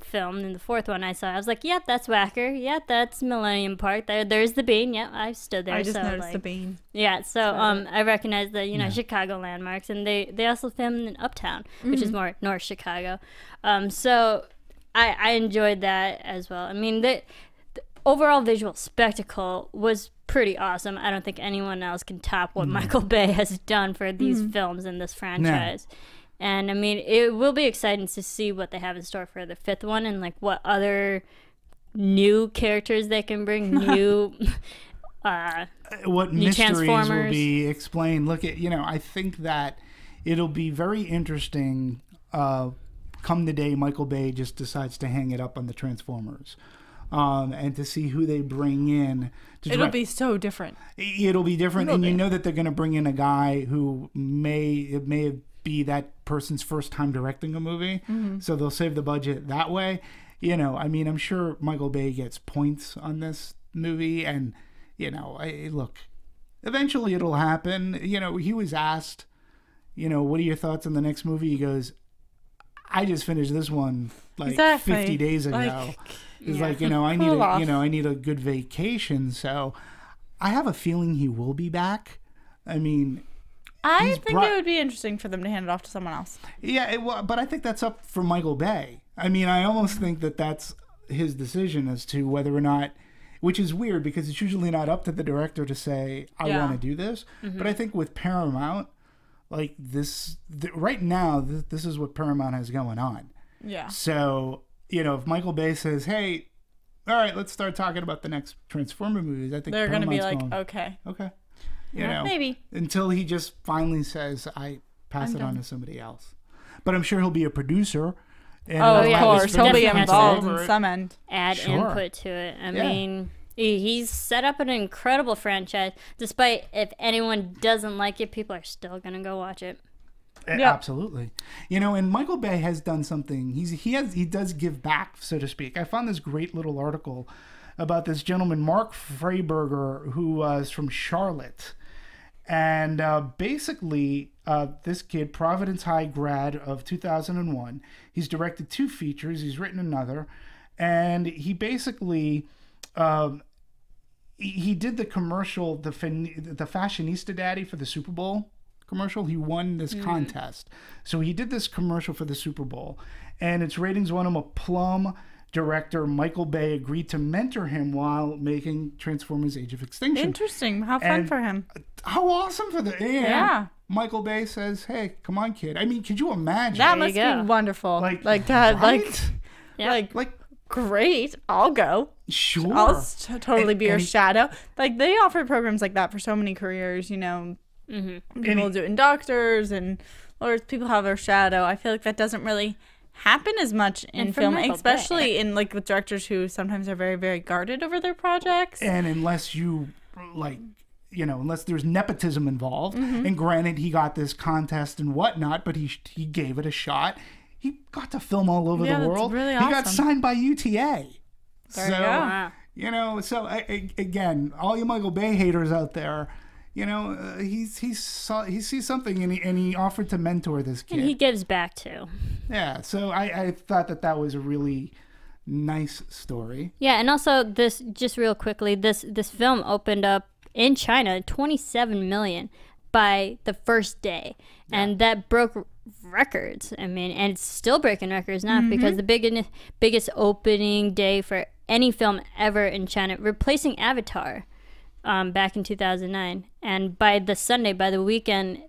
film, in the fourth one I saw, I was like, yep, that's Wacker. Yep, that's Millennium Park. There's the bean. Yep, I stood there. I just so, noticed the bean. Yeah, so I recognize the Chicago landmarks, and they also filmed in Uptown, which is more North Chicago. So I enjoyed that as well. I mean, the overall visual spectacle was pretty awesome. I don't think anyone else can top what Michael Bay has done for these films in this franchise. And I mean, it will be exciting to see what they have in store for the fifth one, and like what other new characters they can bring, new what new mysteries will Transformers. be explained. Look at, I think that it'll be very interesting. Come the day Michael Bay just decides to hang it up on the Transformers, and to see who they bring in. It'll be so different. It'll be different, and you know that they're going to bring in a guy who may be that person's first time directing a movie, so they'll save the budget that way. I'm sure Michael Bay gets points on this movie, and look, eventually it'll happen. He was asked, what are your thoughts on the next movie? He goes, I just finished this one 50 days ago. He's like, I need a good vacation. So I have a feeling he will be back. I mean, I think it would be interesting for them to hand it off to someone else. Yeah, but I think that's up for Michael Bay. I mean, I almost think that that's his decision as to whether or not, which is weird because it's usually not up to the director to say, I want to do this. But I think with Paramount, like right now, this is what Paramount has going on. Yeah. So, if Michael Bay says, hey, all right, let's start talking about the next Transformer movies, I think they're going to be like, okay. Maybe. Until he just finally says, I pass it on to somebody else. But I'm sure he'll be a producer. And of course. He'll be involved in some end. Add input to it. I mean, he's set up an incredible franchise. Despite if anyone doesn't like it, people are still going to go watch it. Absolutely. And Michael Bay has done something. He does give back, so to speak. I found this great little article about this gentleman, Mark Freiberger, who was from Charlotte. And basically, this kid, Providence High grad of 2001, he's directed 2 features. He's written another. And he basically, he did the commercial, the Fashionista Daddy for the Super Bowl commercial. He won this contest. So he did this commercial for the Super Bowl. And its ratings won him a plum. Director Michael Bay agreed to mentor him while making Transformers Age of Extinction. Interesting. How fun for him. How awesome for the... Yeah. Michael Bay says, hey, come on, kid. I mean, could you imagine? That must be wonderful. Like that. Right? Like, great. I'll go. Sure. I'll totally be your shadow. Like, they offer programs like that for so many careers, People doing doctors and lawyers, people have their shadow. I feel like that doesn't really happen as much in film, especially in with directors who sometimes are very, very guarded over their projects. And unless you unless there's nepotism involved, and granted he got this contest and whatnot, but he gave it a shot. He got to film all over the world. Really he got signed by UTA. There you go. So again, all you Michael Bay haters out there, he sees something and he offered to mentor this kid. And he gives back too. Yeah, so I thought that was a really nice story. Yeah, and also this, just real quickly, this film opened up in China 27 million by the first day, and that broke records. I mean, and it's still breaking records now because the biggest opening day for any film ever in China, replacing Avatar. Back in 2009, and by the weekend,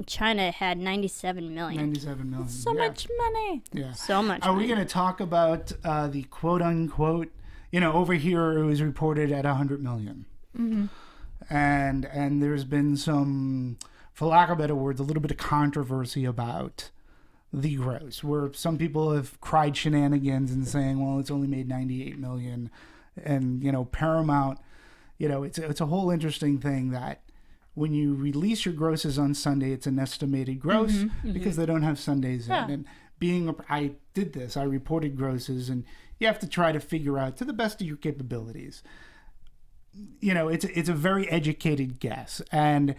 China had 97 million. 97 million. So much money. Yeah. So much Are money. we going to talk about the quote unquote, over here it was reported at 100 million. And there's been some, for lack of better words, a little bit of controversy about the gross, where some people have cried shenanigans and saying, well, it's only made 98 million. And, Paramount, it's a whole interesting thing that when you release your grosses on Sunday, it's an estimated gross because they don't have Sundays in. And I did this, I reported grosses, and you have to try to figure out to the best of your capabilities. It's a very educated guess, and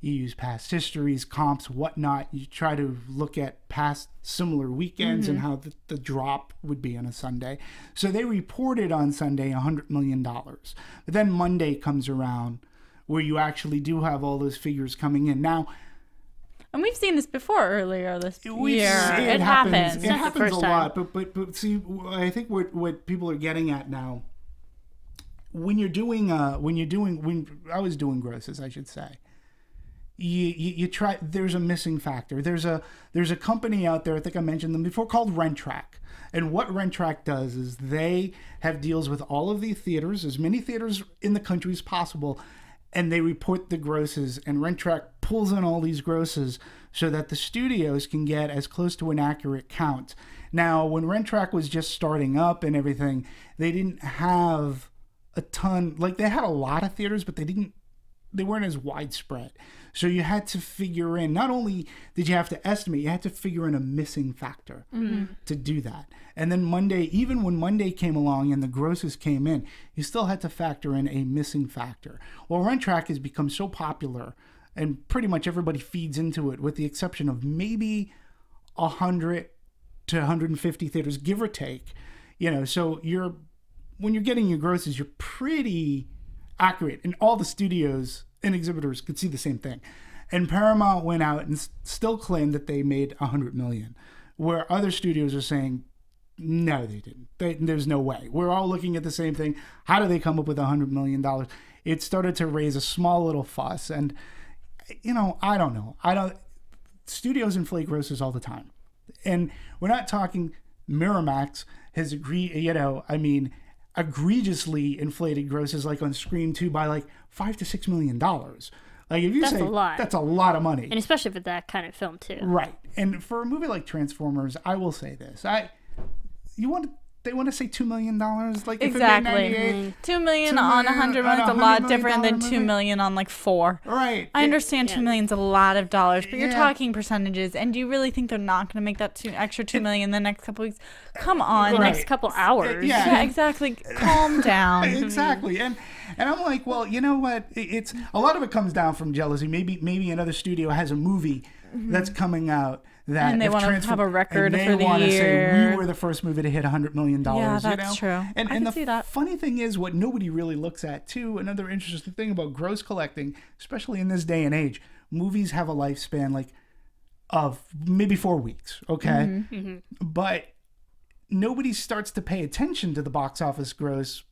you use past histories, comps, whatnot. You try to look at past similar weekends and how the drop would be on a Sunday. So they reported on Sunday $100 million. But then Monday comes around where you actually do have all those figures coming in. Now, and we've seen this before earlier this year. It happens. It Not the happens first a time. lot. But see, I think what people are getting at now, when I was doing grosses, I should say, you try. There's a missing factor. There's a company out there, I think I mentioned them before, called Rent-Track. And what Rent-Track does is they have deals with all of the theaters, as many theaters in the country as possible, and they report the grosses, and Rent-Track pulls in all these grosses so that the studios can get as close to an accurate count. Now, when Rent-Track was just starting up and everything, they didn't have a ton, like they had a lot of theaters, but they weren't as widespread. So you had to figure in, not only did you have to estimate, you had to figure in a missing factor to do that. And then Monday, even when Monday came along and the grosses came in, you still had to factor in a missing factor. Well, Rent-Track has become so popular and pretty much everybody feeds into it with the exception of maybe 100 to 150 theaters, give or take. So when you're getting your grosses, you're pretty accurate. And all the studios and exhibitors could see the same thing. And Paramount went out and still claimed that they made $100 million, where other studios are saying, no, they didn't. There's no way. We're all looking at the same thing. How do they come up with $100 million? It started to raise a small little fuss. And, I don't know. Studios inflate grosses all the time. And we're not talking Miramax has egregiously inflated grosses like on Scream 2 by like $5 to $6 million. Like if you That's say a lot. that's a lot of money. And especially for that kind of film too. Right. And for a movie like Transformers, I will say this. They want to say $2 million, like exactly. If it made 98, $2 million on 100 million is a lot different than $2 million on like 4. Right. I understand $2 million's a lot of dollars, but you're talking percentages, and do you really think they're not going to make that extra $2 million in the next couple weeks? Come on, the next couple hours. Yeah, exactly. Calm down. Exactly. And I'm like, well, you know what? It's a lot of it comes down from jealousy. Maybe another studio has a movie that's coming out. And they want to have a record for the year. They want to say, we were the first movie to hit $100 million. Yeah, that's true. And the funny thing is, what nobody really looks at, too, another interesting thing about gross collecting, especially in this day and age, movies have a lifespan like of maybe 4 weeks, okay? But nobody starts to pay attention to the box office gross.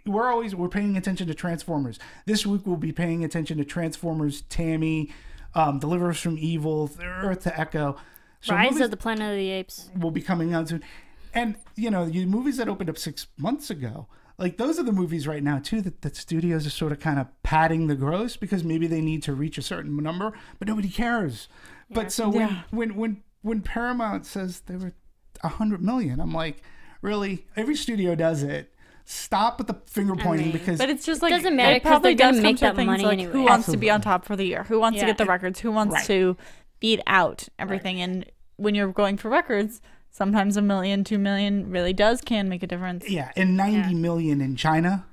We're paying attention to Transformers. This week we'll be paying attention to Transformers, Tammy, Deliver Us from Evil, Earth to Echo. So Rise of the Planet of the Apes will be coming out soon. And, the movies that opened up 6 months ago, like those are the movies right now, too, that studios are sort of kind of padding the gross because maybe they need to reach a certain number, but nobody cares. Yeah. But so when Paramount says they were $100 million, I'm like, really? Every studio does it. Stop with the finger pointing because... But it's just like... It doesn't matter because they're going to make that money like, anyway. Who wants to be on top for the year? Who wants to get the records? Who wants to beat out everything? Right. And when you're going for records, sometimes $1 million, $2 million really can make a difference. Yeah, and 90 million in China.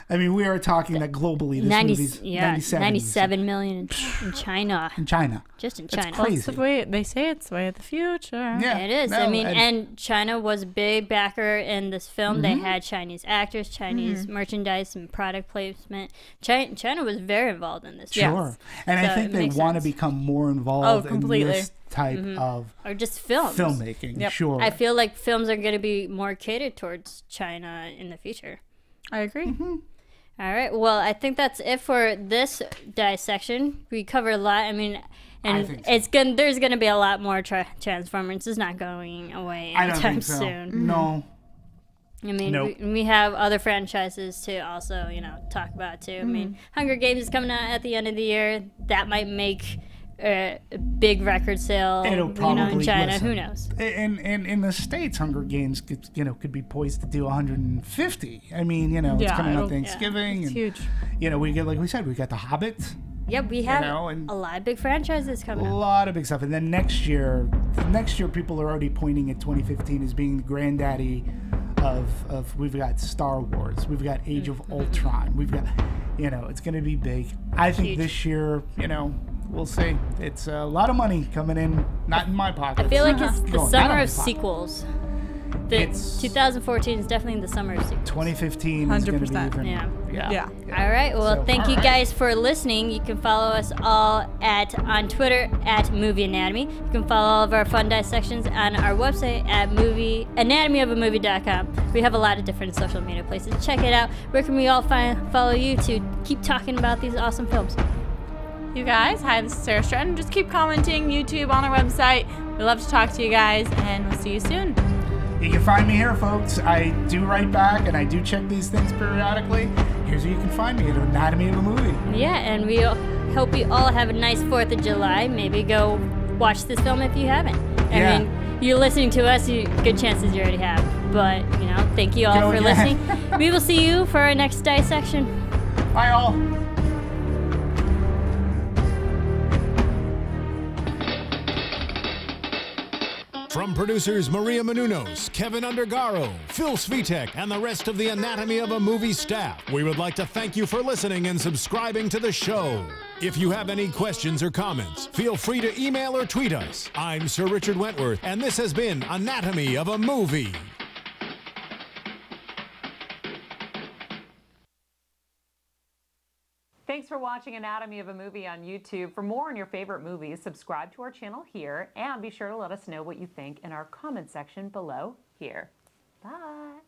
I mean, we are talking that globally this movie's 97 million in China. In China. Just in China. That's crazy. That's the way they say it's the way of the future. Yeah, it is. And China was a big backer in this film. They had Chinese actors, Chinese merchandise and product placement. China was very involved in this. Sure. Yes. And I think they want to become more involved in this type of or just films. Filmmaking. Yep. Sure. I feel like films are going to be more catered towards China in the future. I agree. All right. Well, I think that's it for this dissection. We covered a lot. I mean, and there's gonna be a lot more Transformers. It's not going away anytime soon. No. I mean, we have other franchises to also, talk about too. I mean, Hunger Games is coming out at the end of the year. That might make a big record sale, It'll probably, in China. listen, who knows? And in the States, Hunger Games could be poised to do 150. I mean, it's coming out Thanksgiving. It's huge. We get, like we said, we got The Hobbit. Yep, we have a lot of big franchises coming up. A lot of big stuff. And then next year people are already pointing at 2015 as being the granddaddy of we've got Star Wars, we've got Age of Ultron, we've got, it's going to be big. I think this year, we'll see. It's a lot of money coming in, not in my pocket. I feel like it's the summer of sequels. 2014 is definitely the summer of sequels. 2015 is going to be even. Yeah. All right. Well, thank you guys for listening. You can follow us all on Twitter at Movie Anatomy. You can follow all of our fun dissections on our website at anatomyofamovie.com. We have a lot of different social media places. Check it out. Where can we all follow you to keep talking about these awesome films? you guys. Hi, this is Sara Stretton. Just keep commenting YouTube on our website. We love to talk to you guys, and we'll see you soon. You can find me here, folks. I do write back, and I do check these things periodically. Here's where you can find me at Anatomy of a Movie. Yeah, and we hope you all have a nice 4th of July. Maybe go watch this film if you haven't. I mean, you're listening to us, good chances you already have. But, you know, thank you all for listening. We will see you for our next dissection. Bye, all. From producers Maria Menounos, Kevin Undergaro, Phil Svitek, and the rest of the Anatomy of a Movie staff, we would like to thank you for listening and subscribing to the show. If you have any questions or comments, feel free to email or tweet us. I'm Sir Richard Wentworth, and this has been Anatomy of a Movie. Thanks for watching Anatomy of a Movie on YouTube. For more on your favorite movies, subscribe to our channel here, and be sure to let us know what you think in our comment section below here. Bye.